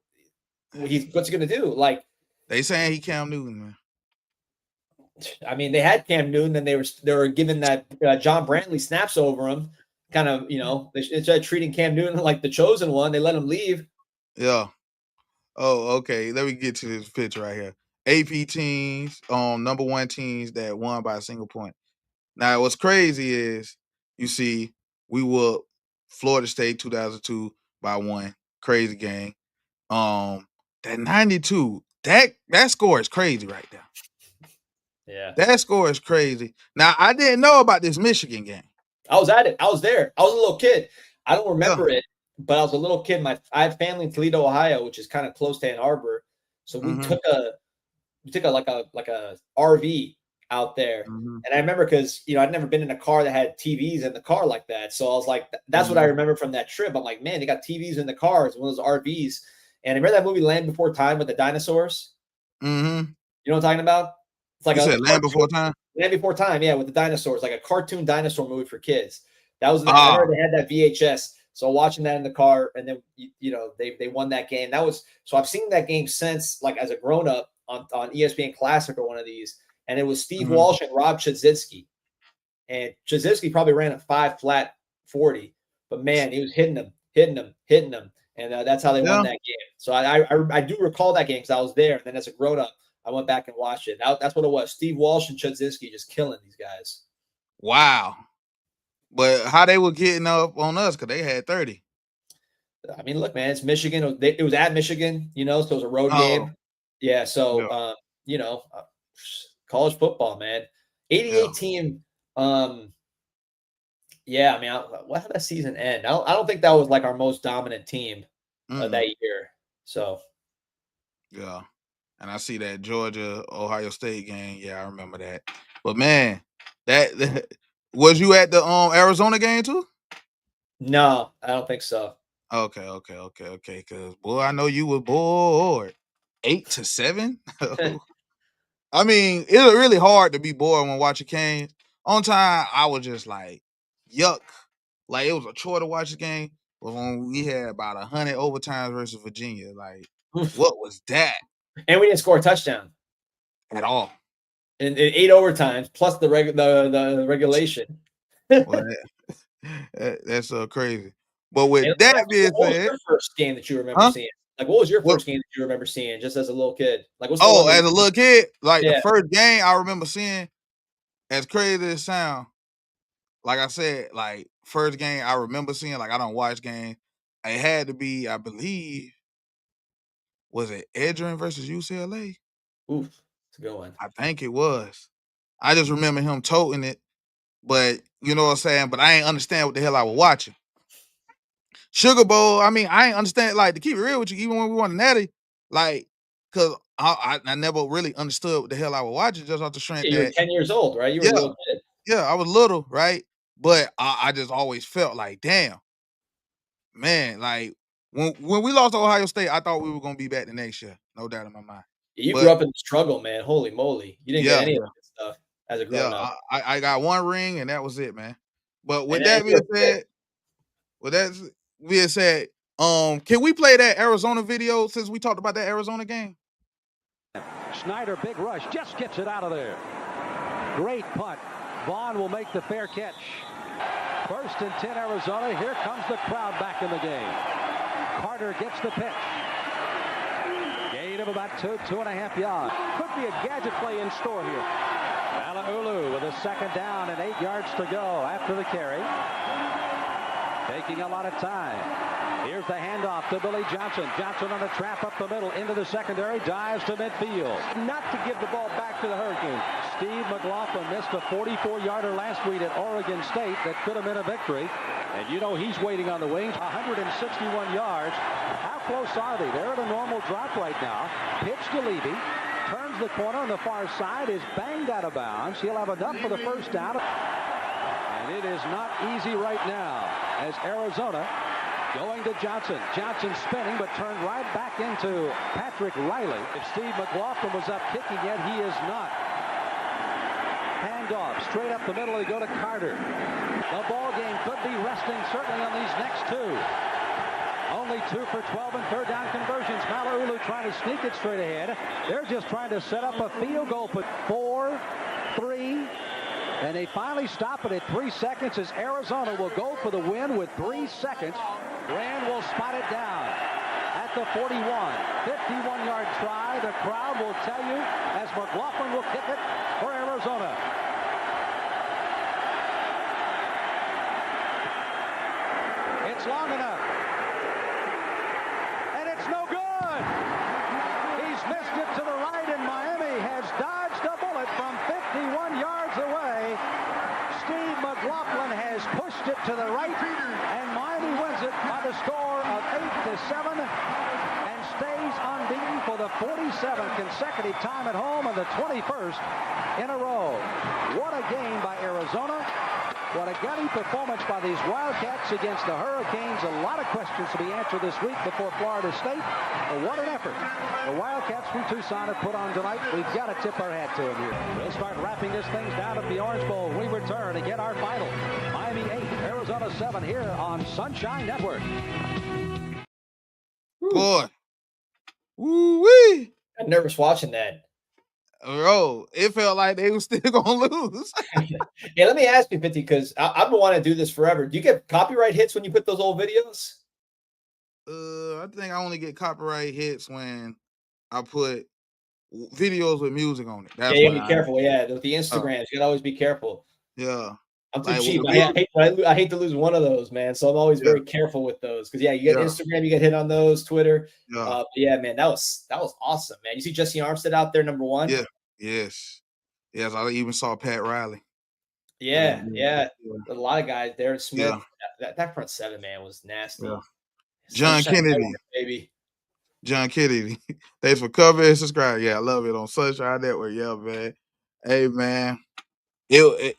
he going to do? Like, they saying he Cam Newton, man. I mean, they had Cam Newton, and they were giving that John Brantley snaps over him. Kind of, instead of treating Cam Newton like the chosen one, they let him leave. Yeah. Oh, okay. Let me get to this picture right here. AP teams, number 1 teams that won by a single point. Now, what's crazy is you see we whooped Florida State 2002 by 1. Crazy game. That 92, that score is crazy right there. Yeah. That score is crazy. Now, I didn't know about this Michigan game. I was at it. I was there. I was a little kid. I don't remember it, but I was a little kid. I have family in Toledo, Ohio, which is kind of close to Ann Arbor. So we took a RV out there. And I remember because, I'd never been in a car that had TVs in the car like that. So I was like, that's what I remember from that trip. I'm like, man, they got TVs in the cars, one of those RVs. And I remember that movie Land Before Time with the dinosaurs? You know what I'm talking about? It's like Land Before Time? Land Before Time, yeah, with the dinosaurs, like a cartoon dinosaur movie for kids. That was I remember they had that VHS. So watching that in the car, and then they won that game. So I've seen that game since, like as a grown up on ESPN Classic or one of these, and it was Steve Walsh and Rob Chizitsky, and Chizitsky probably ran a 5 flat 40, but man, he was hitting them, and that's how they won that game. So I do recall that game because I was there, and then as a grown up, I went back and watched it. That's what it was. Steve Walsh and Chudzinski just killing these guys. Wow. But how they were getting up on us because they had 30. I mean, look, man, it's Michigan. It was at Michigan, so it was a road game. Yeah, so, college football, man. 88 team. Yeah, I mean, how did that season end? I don't think that was like our most dominant team that year. So. Yeah. And I see that Georgia-Ohio State game. Yeah, I remember that. But, man, that was you at the Arizona game too? No, I don't think so. Okay. Because, boy, I know you were bored. 8-7? I mean, it was really hard to be bored when watching games. On time, I was just like, yuck. Like, it was a chore to watch the game. was when we had about 100 overtimes versus Virginia. Like, what was that? And we didn't score a touchdown at all. In 8 overtimes plus the regulation. Well, that's crazy. But with that being what was said, your first game that you remember seeing? Like, what was your first game that you remember seeing just as a little kid? Like, what's the one as a little kid, like the Yeah. first game I remember seeing, as crazy as it sound, like I said, like first game I remember seeing, like I don't watch games. It had to be, I believe, was it Edgerrin versus UCLA? Oof, it's a good one. I think it was. I just remember him toting it, but you know what I'm saying? But I ain't understand what the hell I was watching. Sugar Bowl, I mean, I ain't understand, like, to keep it real with you, even when we won the Natty, like, because I never really understood what the hell I was watching, just off the strength You were that 10 years old, right? You were a little kid. Yeah, I was little, right? But I just always felt like, damn, man, like, when we lost to Ohio State, I thought we were gonna be back the next year. No doubt in my mind. You But grew up in the struggle, man. Holy moly. You didn't get any of that stuff as a grown up. I got one ring and that was it, man. But with And that being said, can we play that Arizona video since we talked about that Arizona game? Snyder, big rush, just gets it out of there. Great punt. Vaughn will make the fair catch. 1st and 10 Arizona. Here comes the crowd back in the game. Carter gets the pitch. Gain of about 2.5 yards. Could be a gadget play in store here. Malaulu with a 2nd down and 8 yards to go after the carry. Taking a lot of time. Here's the handoff to Billy Johnson. Johnson on a trap up the middle into the secondary. Dives to midfield. Not to give the ball back to the Hurricanes. Steve McLaughlin missed a 44-yarder last week at Oregon State that could have been a victory. And you know he's waiting on the wings. 161 yards. How close are they? They're at a normal drop right now. Pitch to Levy. Turns the corner on the far side. Is banged out of bounds. He'll have enough for the 1st down. And it is not easy right now as Arizona going to Johnson. Johnson spinning, but turned right back into Patrick Riley. If Steve McLaughlin was up kicking yet, he is not. Handoff straight up the middle. They go to Carter. The ball game could be resting certainly on these next 2. Only 2 for 12 and 3rd down conversions. Malaulu trying to sneak it straight ahead. They're just trying to set up a field goal. Put 4, 3. And they finally stop it at 3 seconds as Arizona will go for the win with 3 seconds. Rand will spot it down at the 41. 51-yard try. The crowd will tell you as McLaughlin will kick it for Arizona. It's long enough. And it's no good. He's missed it to the right, and Miami has dodged a bullet from 51 yards away. Steve McLaughlin has pushed it to the right, and Miami wins it by the score of 8-7 and stays unbeaten for the 47th consecutive time at home and the 21st in a row. What a game by Arizona. What a gutty performance by these Wildcats against the Hurricanes. A lot of questions to be answered this week before Florida State. But what an effort the Wildcats from Tucson have put on tonight. We've got to tip our hat to them here. We'll start wrapping this thing down at the Orange Bowl. We return to get our final. Miami 8, Arizona 7 here on Sunshine Network. Boy. Woo-wee. I'm nervous watching that. Bro, it felt like they were still gonna lose. Yeah, let me ask you, 50, because I've been wanting to do this forever. Do you get copyright hits when you put those old videos? I think I only get copyright hits when I put videos with music on it. That's you gotta be careful. Yeah, with the Instagrams, you gotta always be careful. Yeah. I'm too cheap. I hate to lose one of those, man. So I'm always very careful with those because you get Instagram, you get hit on those, Twitter. Yeah, man, that was awesome, man. You see Jesse Armstead out there, number 1. Yeah, yes. I even saw Pat Riley. Yeah. A lot of guys there. Smith, that front 7, man, was nasty. Yeah. John Kennedy, baby. John Kennedy. Thanks for covering and subscribe. Yeah, I love it on Sunshine Network. Yeah, man. Hey, man. It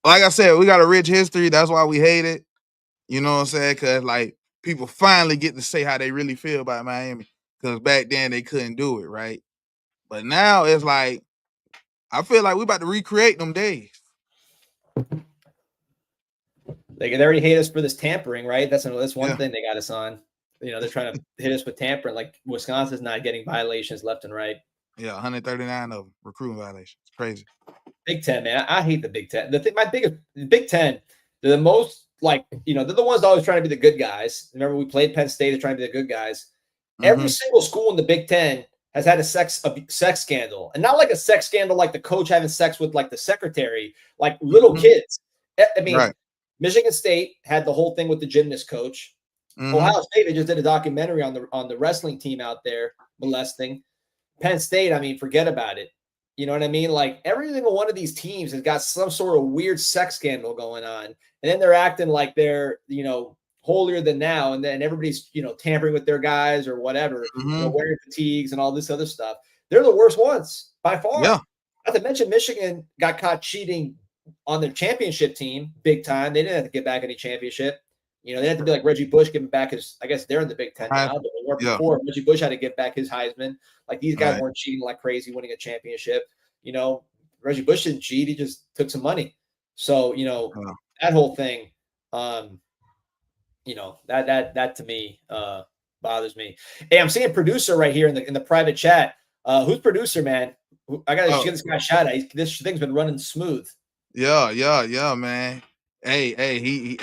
like I said, we got a rich history. That's why we hate it. You know what I'm saying? Because, like, people finally get to say how they really feel about Miami. Because back then they couldn't do it, right? But now it's like, I feel like we about to recreate them days. They already hate us for this tampering, right? That's one Yeah. thing they got us on. They're trying to hit us with tampering. Like Wisconsin's not getting violations left and right. Yeah, 139 of them, recruiting violations. It's crazy. Big Ten, man. I hate the Big Ten. My biggest Big Ten, they're the most they're the ones always trying to be the good guys. Remember, we played Penn State, they're trying to be the good guys. Every single school in the Big Ten has had a sex scandal, and not like a sex scandal like the coach having sex with like the secretary, like little kids. I mean, Right. Michigan State had the whole thing with the gymnast coach. Ohio State, they just did a documentary on the wrestling team out there molesting. Penn State, I mean, forget about it. You know what I mean? Like every single one of these teams has got some sort of weird sex scandal going on, and then they're acting like they're holier than now, and then everybody's tampering with their guys or whatever, wearing fatigues and all this other stuff. They're the worst ones by far. Yeah. Not to mention Michigan got caught cheating on their championship team big time. They didn't have to get back any championship. They had to be like Reggie Bush giving back his. I guess they're in the Big Ten now, but they were before. Reggie Bush had to give back his Heisman. Like these guys weren't cheating like crazy, winning a championship. Reggie Bush didn't cheat; he just took some money. So that whole thing, that to me bothers me. Hey, I'm seeing a producer right here in the private chat. Who's producer, man? I gotta give this guy a shout out. This thing's been running smooth. Yeah, man. Hey, he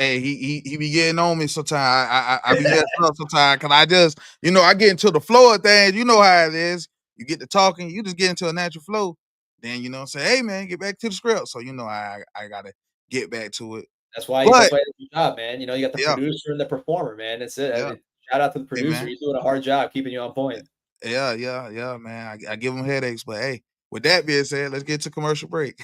be getting on me sometimes. I be messing up sometimes because I just, I get into the flow of things. You know how it is. You get to talking, you just get into a natural flow. Then say, hey man, get back to the script. So I gotta get back to it. That's why it's your job, man. You got the producer and the performer, man. That's it. Yeah. Shout out to the producer. Hey, he's doing a hard job keeping you on point. Yeah, man. I give him headaches, but hey, with that being said, let's get to commercial break.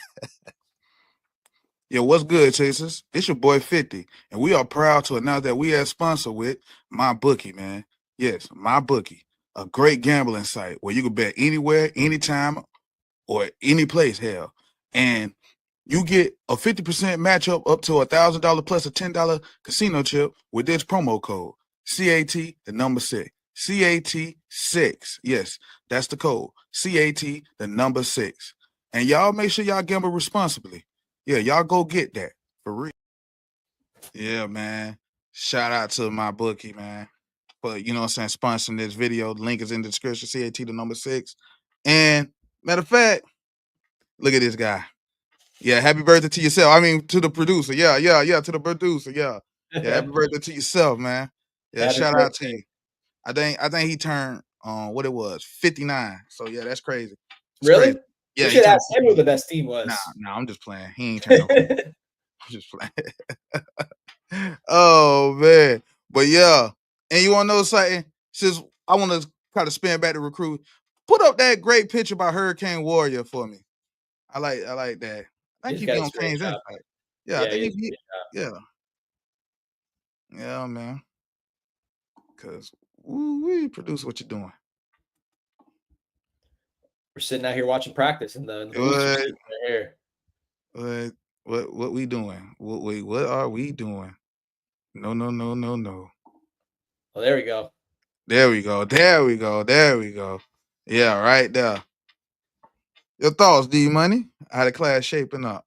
Yo, what's good, Chasers? It's your boy 50, and we are proud to announce that we are sponsored with MyBookie, man. Yes, MyBookie, a great gambling site where you can bet anywhere, anytime, or any place, hell. And you get a 50% matchup up to $1,000 plus a $10 casino chip with this promo code, CAT, the number 6. CAT6. Yes, that's the code. CAT, the number 6. And y'all make sure y'all gamble responsibly. Yeah, y'all go get that for real. Yeah, man. Shout out to MyBookie, man. But sponsoring this video. The link is in the description. CAT the number 6. And matter of fact, look at this guy. Yeah, happy birthday to yourself. I mean, to the producer. Yeah, to the producer. Yeah, happy birthday to yourself, man. Yeah, happy shout birthday. Out to you. I think he turned 59. So yeah, that's crazy. It's really? Crazy. Yeah, you should ask him who the best team was. Nah, I'm just playing. He ain't turned. I'm just playing. Oh man, but yeah, and you want to know something? Since I want to kind of spin back to recruit, put up that great picture by Hurricane Warrior for me. I like that. I think he be on Kane's Insight. Yeah, I think he. Yeah, man. Cause we produce what you're doing. We're sitting out here watching practice in the right here. What we doing? What are we doing? No. Oh, there we go. There we go. Yeah, right there. Your thoughts, D Money? How the class shaping up?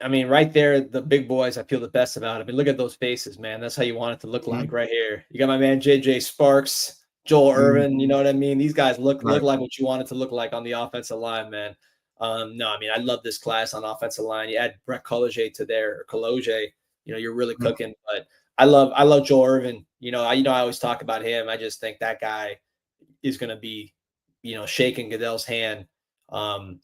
I mean, right there, the big boys I feel the best about. I mean, look at those faces, man. That's how you want it to look like right here. You got my man JJ Sparks, Joel Irvin, you know what I mean? These guys look like what you want it to look like on the offensive line, man. No, I mean, I love this class on offensive line. You add Brett Collier to there, or Collier, you're really cooking. But I love Joel Irvin. I always talk about him. I just think that guy is going to be, shaking Goodell's hand. I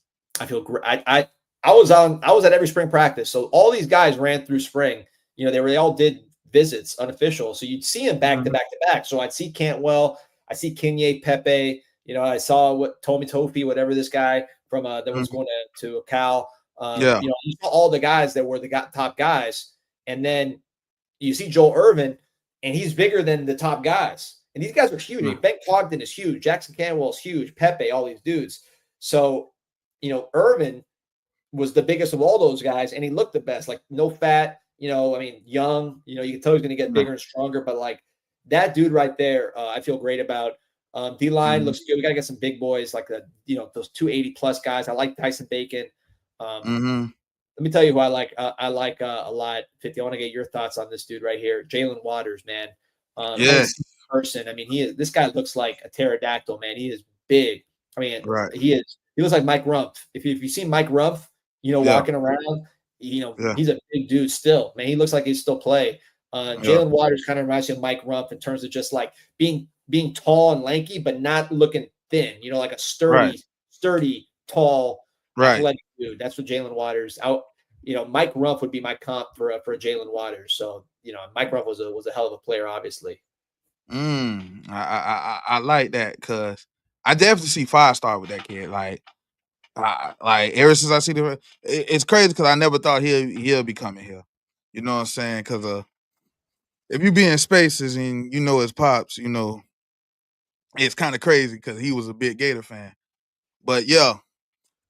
feel great. I was at every spring practice. So all these guys ran through spring. They all did visits, unofficial. So you'd see them back to back to back. So I'd see Cantwell, I see Kinye, Pepe. I saw what Tommy Tofi, whatever this guy from that was going to Cal. You saw all the guys that were the top guys, and then you see Joel Irvin, and he's bigger than the top guys. And these guys are huge. Ben Cogden is huge. Jackson Cantwell is huge. Pepe, all these dudes. So Irvin was the biggest of all those guys, and he looked the best. Like no fat, young. You can tell he's going to get bigger and stronger. But like that dude right there, I feel great about. D-line looks good. We got to get some big boys like those 280 plus guys. I like Tyson Bacon. Let me tell you who I like. I like a lot. 50. I want to get your thoughts on this dude right here, Jalen Waters, man. Yes. Person. I mean, this guy looks like a pterodactyl, man. He is big. I mean, Right. he looks like Mike Rumpf. If you see Mike Rumpf, walking around, he's a big dude still, man. He looks like he still play. Jalen Waters kind of reminds me of Mike Rumpf in terms of just like being tall and lanky, but not looking thin, like a sturdy, tall, athletic dude. That's what Jalen Waters out. Mike Rumpf would be my comp for Jalen Waters. So, Mike Rumpf was a hell of a player, obviously. I like that because I definitely see 5-star with that kid. Like ever since I see it's crazy because I never thought he'll be coming here. You know what I'm saying? Because if you be in spaces and his pops, it's kind of crazy because he was a big Gator fan. But yeah,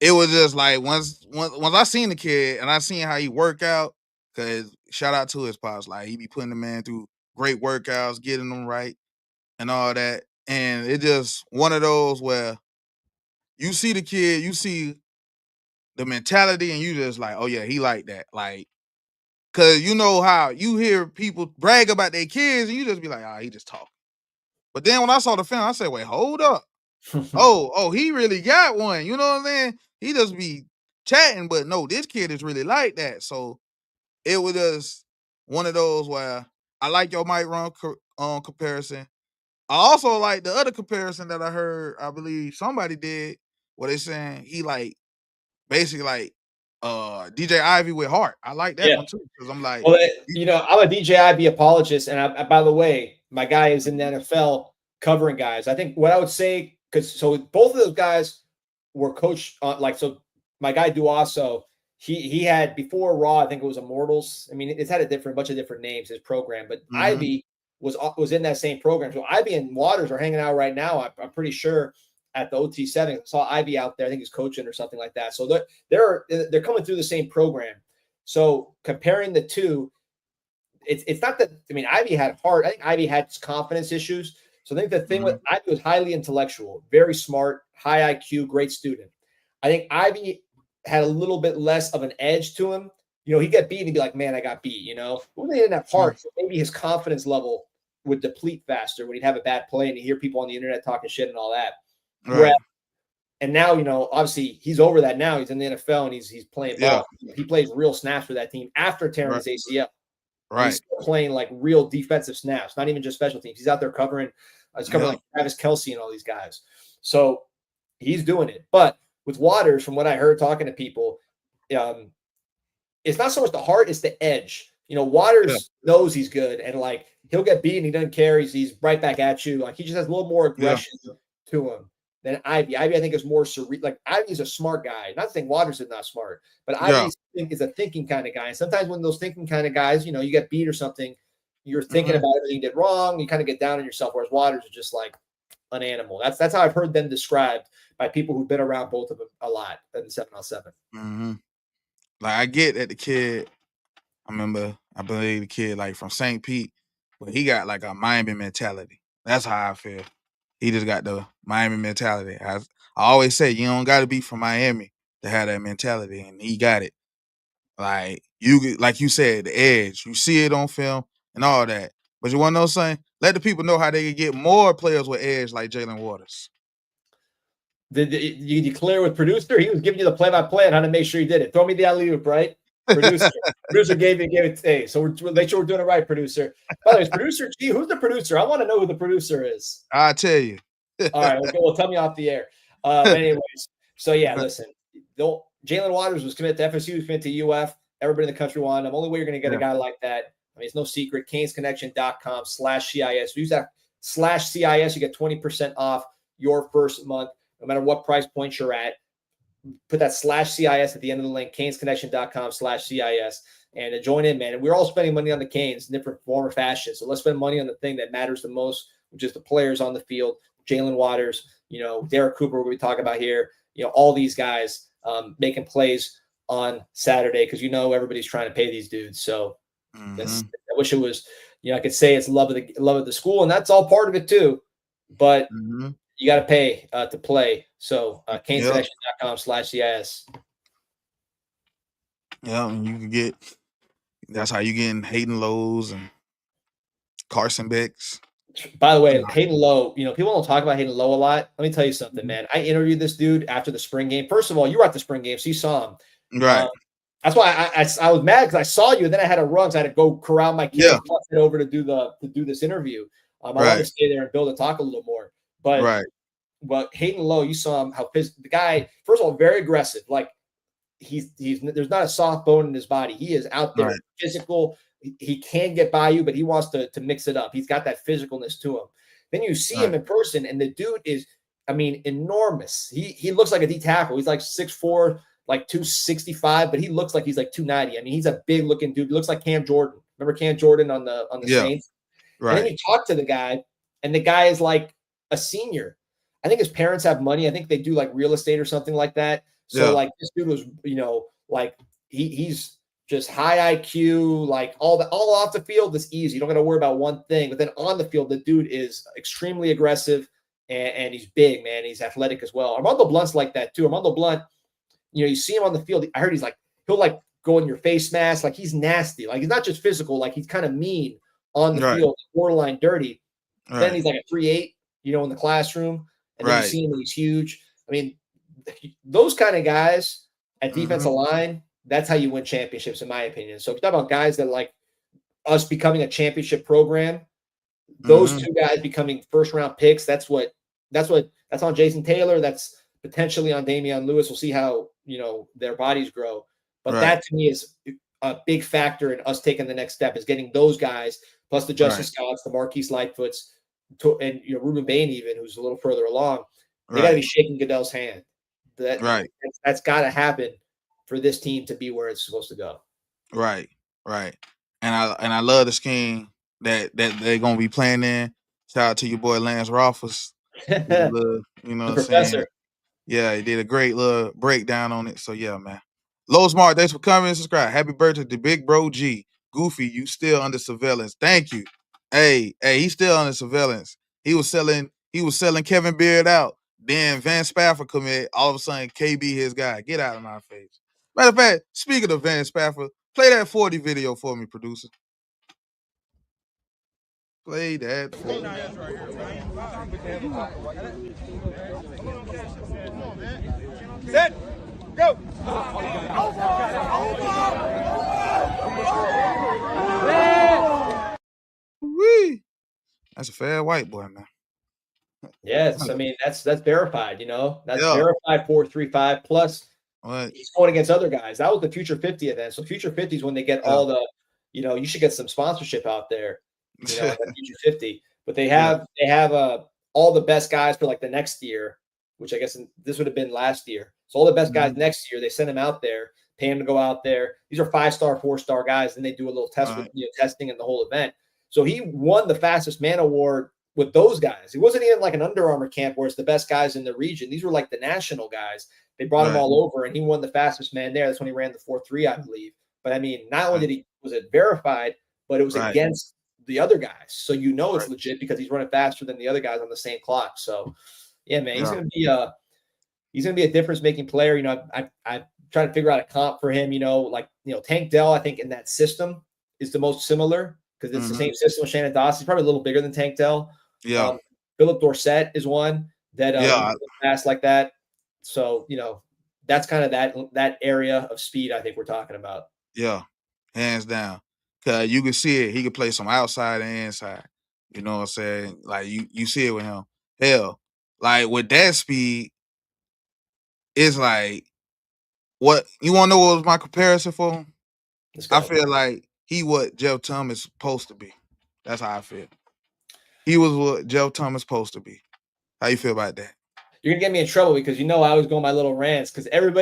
it was just like once I seen the kid and I seen how he work out, because shout out to his pops, like he be putting the man through great workouts, getting them right and all that. And it just one of those where you see the kid, you see the mentality, and you just like, oh yeah, he like that. Like, cause you know how you hear people brag about their kids and you just be like, he just talking. But then when I saw the film, I said, wait, hold up. oh, he really got one. You know what I'm saying? He just be chatting, but no, this kid is really like that. So it was just one of those where I like your Mike Run comparison. I also like the other comparison that I heard, I believe somebody did, where they saying he like basically like DJ Ivy with heart. I like that one too, because I'm like, well, I'm a DJ Ivy apologist, and I, by the way, my guy is in the NFL covering guys. I think what I would say, so both of those guys were coached so my guy Duaso, he had before Raw, I think it was Immortals. I mean, it's had a bunch of different names, his program, but Ivy was in that same program. So Ivy and Waters are hanging out right now. I'm pretty sure at the OT7. I saw Ivy out there. I think he's coaching or something like that. So they're coming through the same program. So comparing the two, it's not that. I mean, Ivy had heart. I think Ivy had confidence issues. So I think the thing with Ivy was highly intellectual, very smart, high IQ, great student. I think Ivy had a little bit less of an edge to him. He'd get beat and he'd be like, man, I got beat, Well, he didn't have heart. So maybe his confidence level would deplete faster when he'd have a bad play and you hear people on the internet talking shit and all that. Right. And now, obviously he's over that now. He's in the NFL and he's playing ball. He plays real snaps for that team after tearing his ACL. Right. He's still playing like real defensive snaps, not even just special teams. He's out there covering like Travis Kelce and all these guys. So he's doing it. But with Waters, from what I heard talking to people, it's not so much the heart, it's the edge. Waters knows he's good, and like he'll get beaten, he doesn't care. He's right back at you. Like he just has a little more aggression to him than Ivy. Ivy, I think, is more cerebral. Like Ivy's a smart guy. Not saying Waters is not smart, but Ivy is a thinking kind of guy. And sometimes when those thinking kind of guys, you get beat or something, you're thinking about everything you did wrong. You kind of get down on yourself. Whereas Waters is just like an animal. That's how I've heard them described by people who've been around both of them a lot in 7-on-7. Like I get that the kid. I believe the kid like from St. Pete, but he got like a Miami mentality. That's how I feel. He just got the Miami mentality. I always say you don't got to be from Miami to have that mentality, and he got it. Like you said, the edge. You see it on film and all that. But you want to know something? Let the people know how they can get more players with edge like Jalen Waters. Did you declare with producer? He was giving you the play-by-play on how to make sure you did it. Throw me the alley-oop, right? Producer gave it today. So we're make sure we're doing it right, producer. By the way, producer G, who's the producer? I want to know who the producer is. I'll tell you. All right, okay. Well, tell me off the air. Anyways, so yeah, listen. Jalen Waters was committed to FSU, was committed to UF. Everybody in the country wanted him. Only way you're going to get a guy like that. I mean, it's no secret. CanesConnection.com/CIS. Use that /CIS. You get 20% off your first month, no matter what price point you're at. Put that /CIS at the end of the link, CanesConnection.com/CIS, and join in, man. And we're all spending money on the Canes in different form or fashion. So let's spend money on the thing that matters the most, which is the players on the field. Jalen Waters, Derek Cooper, we talk about here, all these guys making plays on Saturday because everybody's trying to pay these dudes. So I wish it was, I could say it's love of the school, and that's all part of it too. But you got to pay to play. So CanesConnection.com/CIS. Yeah, and you can get. That's how you getting Hayden Lowe's and Carson Becks. By the way, Hayden Lowe, people don't talk about Hayden Lowe a lot. Let me tell you something, Mm-hmm. man. I interviewed this dude after the spring game. First of all, you were at the spring game, so you saw him. Right. That's why I was mad because I saw you, and then I had to run. So I had to go corral my kids, Yeah. plus head over to do this interview. I wanted to stay there and build and talk a little more. But Hayden Lowe, you saw him, how the guy, first of all, very aggressive. Like he's there's not a soft bone in his body. He is out there, physical. He can get by you, but he wants to mix it up. He's got that physicalness to him. Then you see him in person, and the dude is, enormous. He looks like a D tackle. He's like 6'4", like 265, but he looks like he's like 290. He's a big looking dude. He looks like Cam Jordan. Remember Cam Jordan on the Saints? Right. And then you talk to the guy, and the guy is like a senior. I think his parents have money. I think they do like real estate or something like that. So like this dude was, like he's just high IQ, like all off the field is easy. You don't got to worry about one thing. But then on the field, the dude is extremely aggressive and he's big, man. He's athletic as well. Armando Blunt's like that too. Armando Blunt, you see him on the field. I heard he'll like go in your face mask. Like he's nasty. Like he's not just physical, like he's kind of mean on the field, borderline dirty. Then he's like a 3'8", in the classroom. And then you see him and he's huge. Those kind of guys at defensive line, that's how you win championships, in my opinion. So if you talk about guys that like us becoming a championship program, those two guys becoming first-round picks, that's on Jason Taylor. That's potentially on Damian Lewis. We'll see how, their bodies grow. But that to me is a big factor in us taking the next step, is getting those guys, plus the Justice Scotts, the Marquise Lightfoots, and Ruben Bain even, who's a little further along. They got to be shaking Goodell's hand. That's got to happen for this team to be where it's supposed to go. Right. And I love the scheme that they're gonna be playing in. Shout out to your boy Lance Rothfuss. What I'm saying? Yeah, he did a great little breakdown on it. So yeah, man. Low Smart, thanks for coming and subscribe. Happy birthday to Big Bro G. Goofy, you still under surveillance. Thank you. Hey, he's still under surveillance. He was selling Kevin Beard out. Then Vance Spafford commit. All of a sudden, KB his guy. Get out of my face. Matter of fact, speaking of Vance Spafford, play that 40 video for me, producer. Play that 40. Set. Go. Wee. That's a fair white boy, man. Yes, that's verified, That's verified 4.35 plus. He's going against other guys. That was the Future 50 event. So Future 50 is when they get all the, you should get some sponsorship out there, at Future 50. But they have all the best guys for like the next year, which I guess this would have been last year. So all the best guys next year, they send them out there, pay them to go out there. These are 5-star, 4-star guys, and they do a little test with testing and the whole event. So he won the fastest man award with those guys. It wasn't even like an Under Armour camp where it's the best guys in the region. These were like the national guys. They brought them all over, and he won the fastest man there. That's when he ran the 4.3, I believe. But not only was it verified, but it was against the other guys. So it's legit because he's running faster than the other guys on the same clock. So yeah, man, he's gonna be a difference-making player. I trying to figure out a comp for him. Tank Dell, I think in that system is the most similar because it's the same system with Shannon Dawson. He's probably a little bigger than Tank Dell. Yeah. Philip Dorsett is one that fast like that. So, that's kind of that area of speed I think we're talking about. Yeah, hands down. Because you can see it. He can play some outside and inside. You know what I'm saying? Like, you see it with him. Hell, like, with that speed, it's like, what? You want to know what was my comparison for him? I feel like he what Jeff Thomas supposed to be. That's how I feel. He was what Jeff Thomas supposed to be. How you feel about that? You're going to get me in trouble because I always go on my little rants because every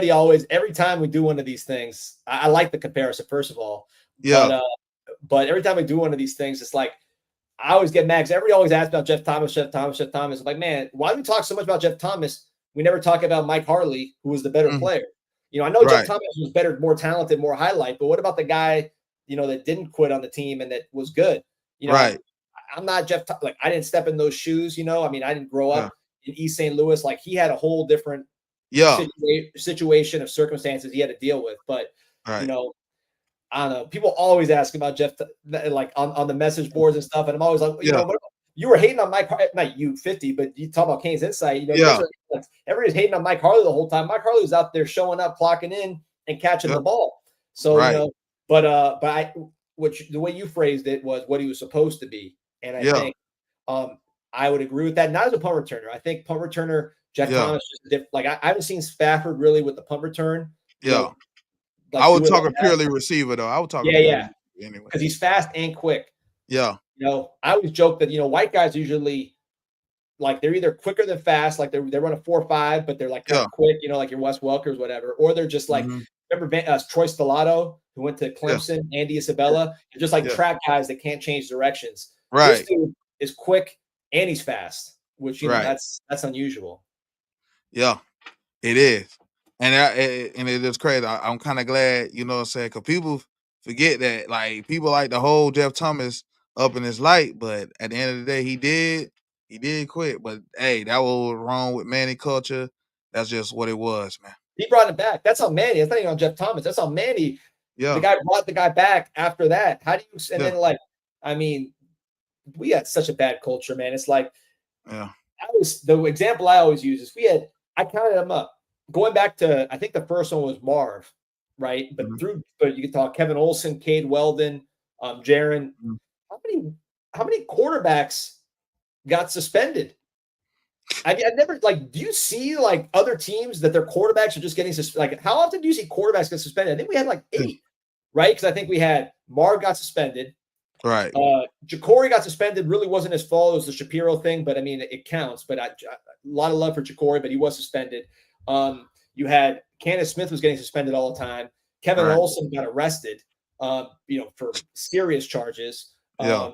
time we do one of these things, I like the comparison, first of all. Yeah. But every time we do one of these things, it's like, I always get mad because everybody always asks about Jeff Thomas. I'm like, man, why do we talk so much about Jeff Thomas? We never talk about Mike Harley, who was the better player. I know Jeff Thomas was better, more talented, more highlight, but what about the guy, that didn't quit on the team and that was good? I'm not Jeff. Like, I didn't step in those shoes. I didn't grow up in East St. Louis. Like, he had a whole different situation of circumstances he had to deal with. But Right. I don't know. People always ask about Jeff, like on the message boards and stuff, and I'm always like, you were hating on Mike, not you 50, but you talk about Kane's insight. You guys everybody's hating on Mike Harley the whole time. Mike Harley was out there showing up, clocking in, and catching the ball. So but the way you phrased it was what he was supposed to be, and I think I would agree with that. Not as a punt returner. I think punt returner Jeff Thomas just different. Like I haven't seen Spafford really with the punt return. I would talk a purely receiver though. I would talk anyway because he's fast and quick. Yeah. I always joke that white guys usually like they're either quicker than fast, like they run a 4.5, but they're like kind of quick, like your Wes Welkers, whatever, or they're just like remember Troy Stellato who went to Clemson, Andy Isabella, they're just like track guys that can't change directions. Right. This dude is quick and he's fast, which that's unusual. Yeah, it is. And it is crazy. I'm kind of glad, what I'm saying, because people forget that, like, people like to hold Jeff Thomas up in his light, but at the end of the day, he did quit. But hey, that was wrong with Manny culture. That's just what it was, man. He brought it back. That's on Manny. It's not even on Jeff Thomas. That's on Manny. The guy brought the guy back after that. How do you? And then we had such a bad culture, man. It's like, the example I always use is I counted them up. Going back to, I think the first one was Marv, right? But but you can talk Kevin Olsen, Cade Weldon, Jaron. How many quarterbacks got suspended? I never do you see other teams that their quarterbacks are just getting suspended? How often do you see quarterbacks get suspended? I think we had 8, right? Because I think we had Marv got suspended. Right. Jacory got suspended. Really wasn't his fault. It was the Shapiro thing, but I mean it counts. But a lot of love for Jacory, but he was suspended. You had Candace Smith was getting suspended all the time. Kevin Olsen got arrested, for serious charges. Kosi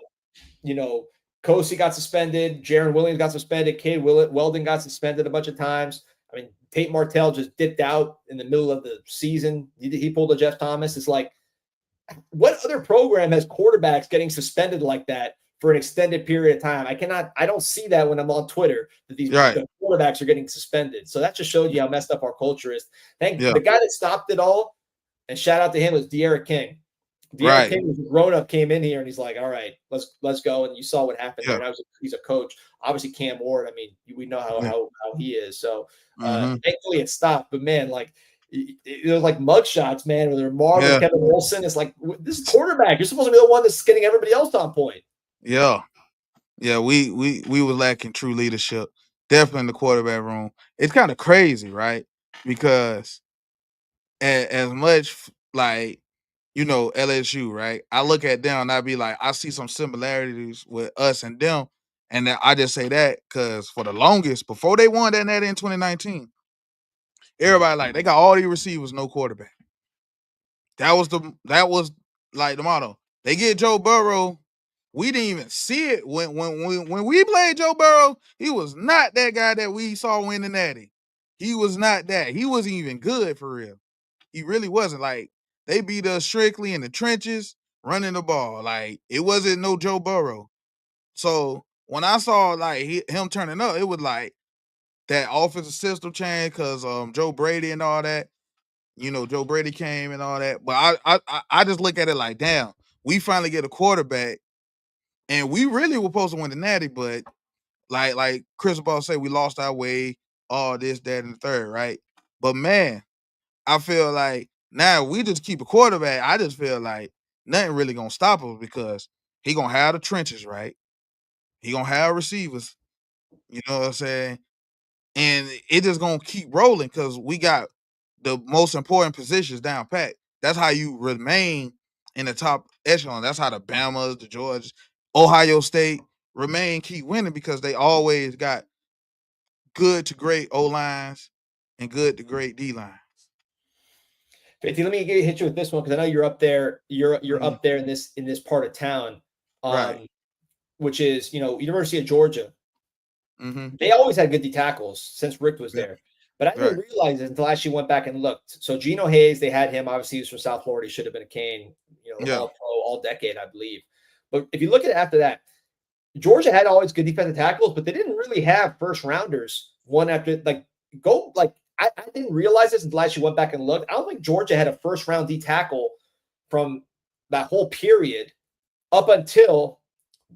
got suspended. Jaron Williams got suspended. Cade Weldon got suspended a bunch of times. I mean, Tate Martell just dipped out in the middle of the season. He pulled a Jeff Thomas. It's like, what other program has quarterbacks getting suspended like that for an extended period of time? I don't see that when I'm on Twitter that these quarterbacks are getting suspended. So that just showed you how messed up our culture is. The guy that stopped it all, and shout out to him, was De'Ara King. De'Ara King was a grown up, came in here and he's like, all right, let's go. And you saw what happened there. And he's a coach. Obviously Cam Ward, I mean, we know how he is. So thankfully it stopped. But man, it was like mug shots, man, where they're Marv and Kevin Wilson. It's like, this is quarterback. You're supposed to be the one that's getting everybody else on point. Yeah. Yeah, we were lacking true leadership. Definitely in the quarterback room. It's kind of crazy, right? Because as much LSU, right? I look at them and I be like, I see some similarities with us and them. And I just say that because for the longest, before they won that net in 2019, everybody they got all these receivers, no quarterback. That was the motto. They get Joe Burrow. We didn't even see it when we played Joe Burrow. He was not that guy that we saw win the Natty. He was not that. He wasn't even good for real. He really wasn't. They beat us strictly in the trenches, running the ball. It wasn't no Joe Burrow. So when I saw him turning up, it was that offensive system change because Joe Brady and all that. Joe Brady came and all that. But I just look at it like, damn, we finally get a quarterback. And we really were supposed to win the Natty, but like Cristobal said, we lost our way, all this, that, and the third, right? But man, I feel like now we just keep a quarterback. I just feel like nothing really gonna stop us because he gonna have the trenches, right? He gonna have receivers, you know what I'm saying? And it just gonna keep rolling because we got the most important positions down pat. That's how you remain in the top echelon. That's how the Bamas, the Georgia, Ohio State keep winning because they always got good to great O-lines and good to great D-lines. 50, let me hit you with this one because I know you're up there. You're up there in this part of town, right? Which is University of Georgia. They always had good D tackles since Rick was there, but I didn't realize it until I actually went back and looked. So Geno Hayes, they had him. Obviously, he was from South Florida. He should have been a Cane, all pro, all decade, I believe. But if you look at it after that, Georgia had always good defensive tackles, but they didn't really have first rounders. One after I didn't realize this until I actually went back and looked. I don't think Georgia had a first-round D tackle from that whole period up until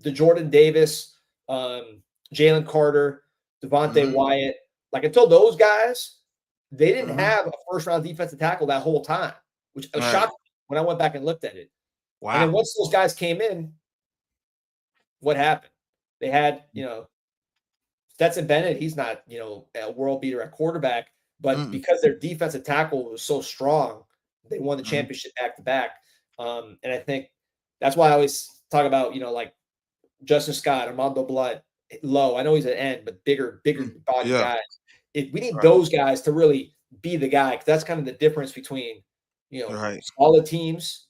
the Jordan Davis, Jalen Carter, Devontae Wyatt. Like until those guys, they didn't have a first-round defensive tackle that whole time, which shocked me when I went back and looked at it. Wow. And then once those guys came in, what happened? They had, Stetson Bennett, he's not, a world beater at quarterback, but because their defensive tackle was so strong, they won the championship back-to-back. And I think that's why I always talk about, like Justin Scott, Armando Blunt, low. I know he's an end, but bigger body guys. If we need those guys to really be the guy, because that's kind of the difference between, solid teams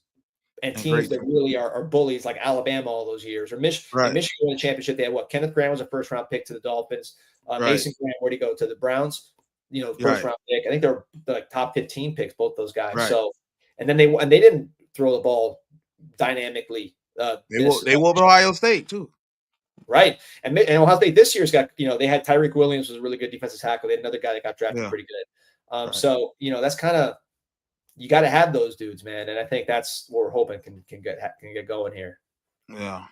and teams that really are bullies, like Alabama all those years, or Michigan won the championship. They had what? Kenneth Graham was a first-round pick to the Dolphins. Mason Graham, where'd he go? To the Browns. First-round pick. I think they're like top 15 picks, both those guys. Right. So, and then they didn't throw the ball dynamically. They whooped Ohio State too. Right. And Ohio State this year's got, they had Tyreek Williams was a really good defensive tackle. They had another guy that got drafted pretty good. So, that's kind of, you got to have those dudes, man. And I think that's what we're hoping can get going here. Yeah.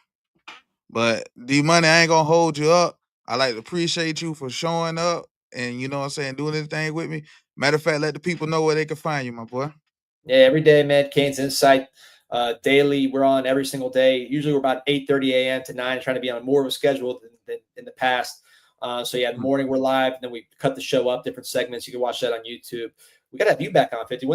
But D-Money, I ain't going to hold you up. I like to appreciate you for showing up and, doing anything with me. Matter of fact, let the people know where they can find you, my boy. Yeah, every day, man. Kane's Insight. Daily, we're on every single day. Usually we're about 8:30 a.m. to 9, trying to be on more of a schedule than in the past. So yeah, in the morning we're live, and then we cut the show up, different segments. You can watch that on YouTube. We got to have you back on 50.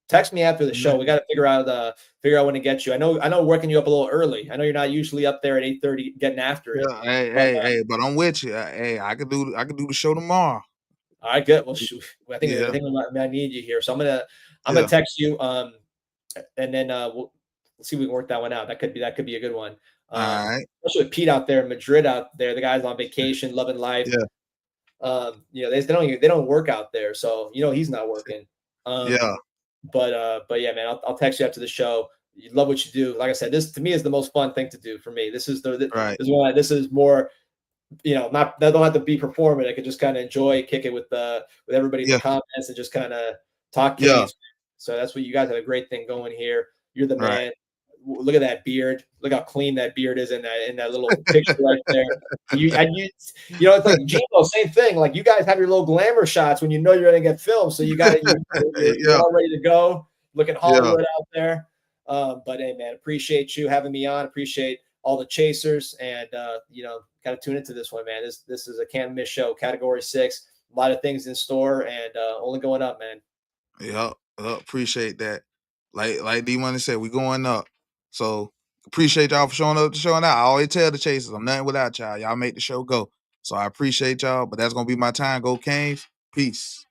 Text me after the show. We got to figure out when to get you. I know working you up a little early. I know you're not usually up there at 8:30 getting after it. Yeah, but I'm with you. I could do the show tomorrow. All right, good. Well, shoot. I think I need you here. So I'm gonna text you. And then we'll see if we can work that one out. That could be a good one. All right. Especially with Pete out there in Madrid out there. The guy's on vacation, loving life. Yeah. They don't work out there, so he's not working. But yeah, man, I'll text you after the show. You love what you do. Like I said, this to me is the most fun thing to do for me. This is this is more, not that don't have to be performing. I could just kind of enjoy, kick it with everybody in the comments and just kind of talk games. So that's what you guys have a great thing going here. You're the man. Right. Look at that beard. Look how clean that beard is in that little picture right there. It's like Gino, same thing. Like you guys have your little glamour shots when you're going to get filmed. So you're all ready to go, looking Hollywood out there. But hey, man, appreciate you having me on. Appreciate all the chasers, and kind of tune into this one, man. This is a can't miss show, Category 6. A lot of things in store, and only going up, man. Yeah. Appreciate that. Like D-Money said, we going up. So appreciate y'all for showing up to showing out. I always tell the chasers, I'm nothing without y'all. Y'all make the show go. So I appreciate y'all, but that's going to be my time. Go Canes. Peace.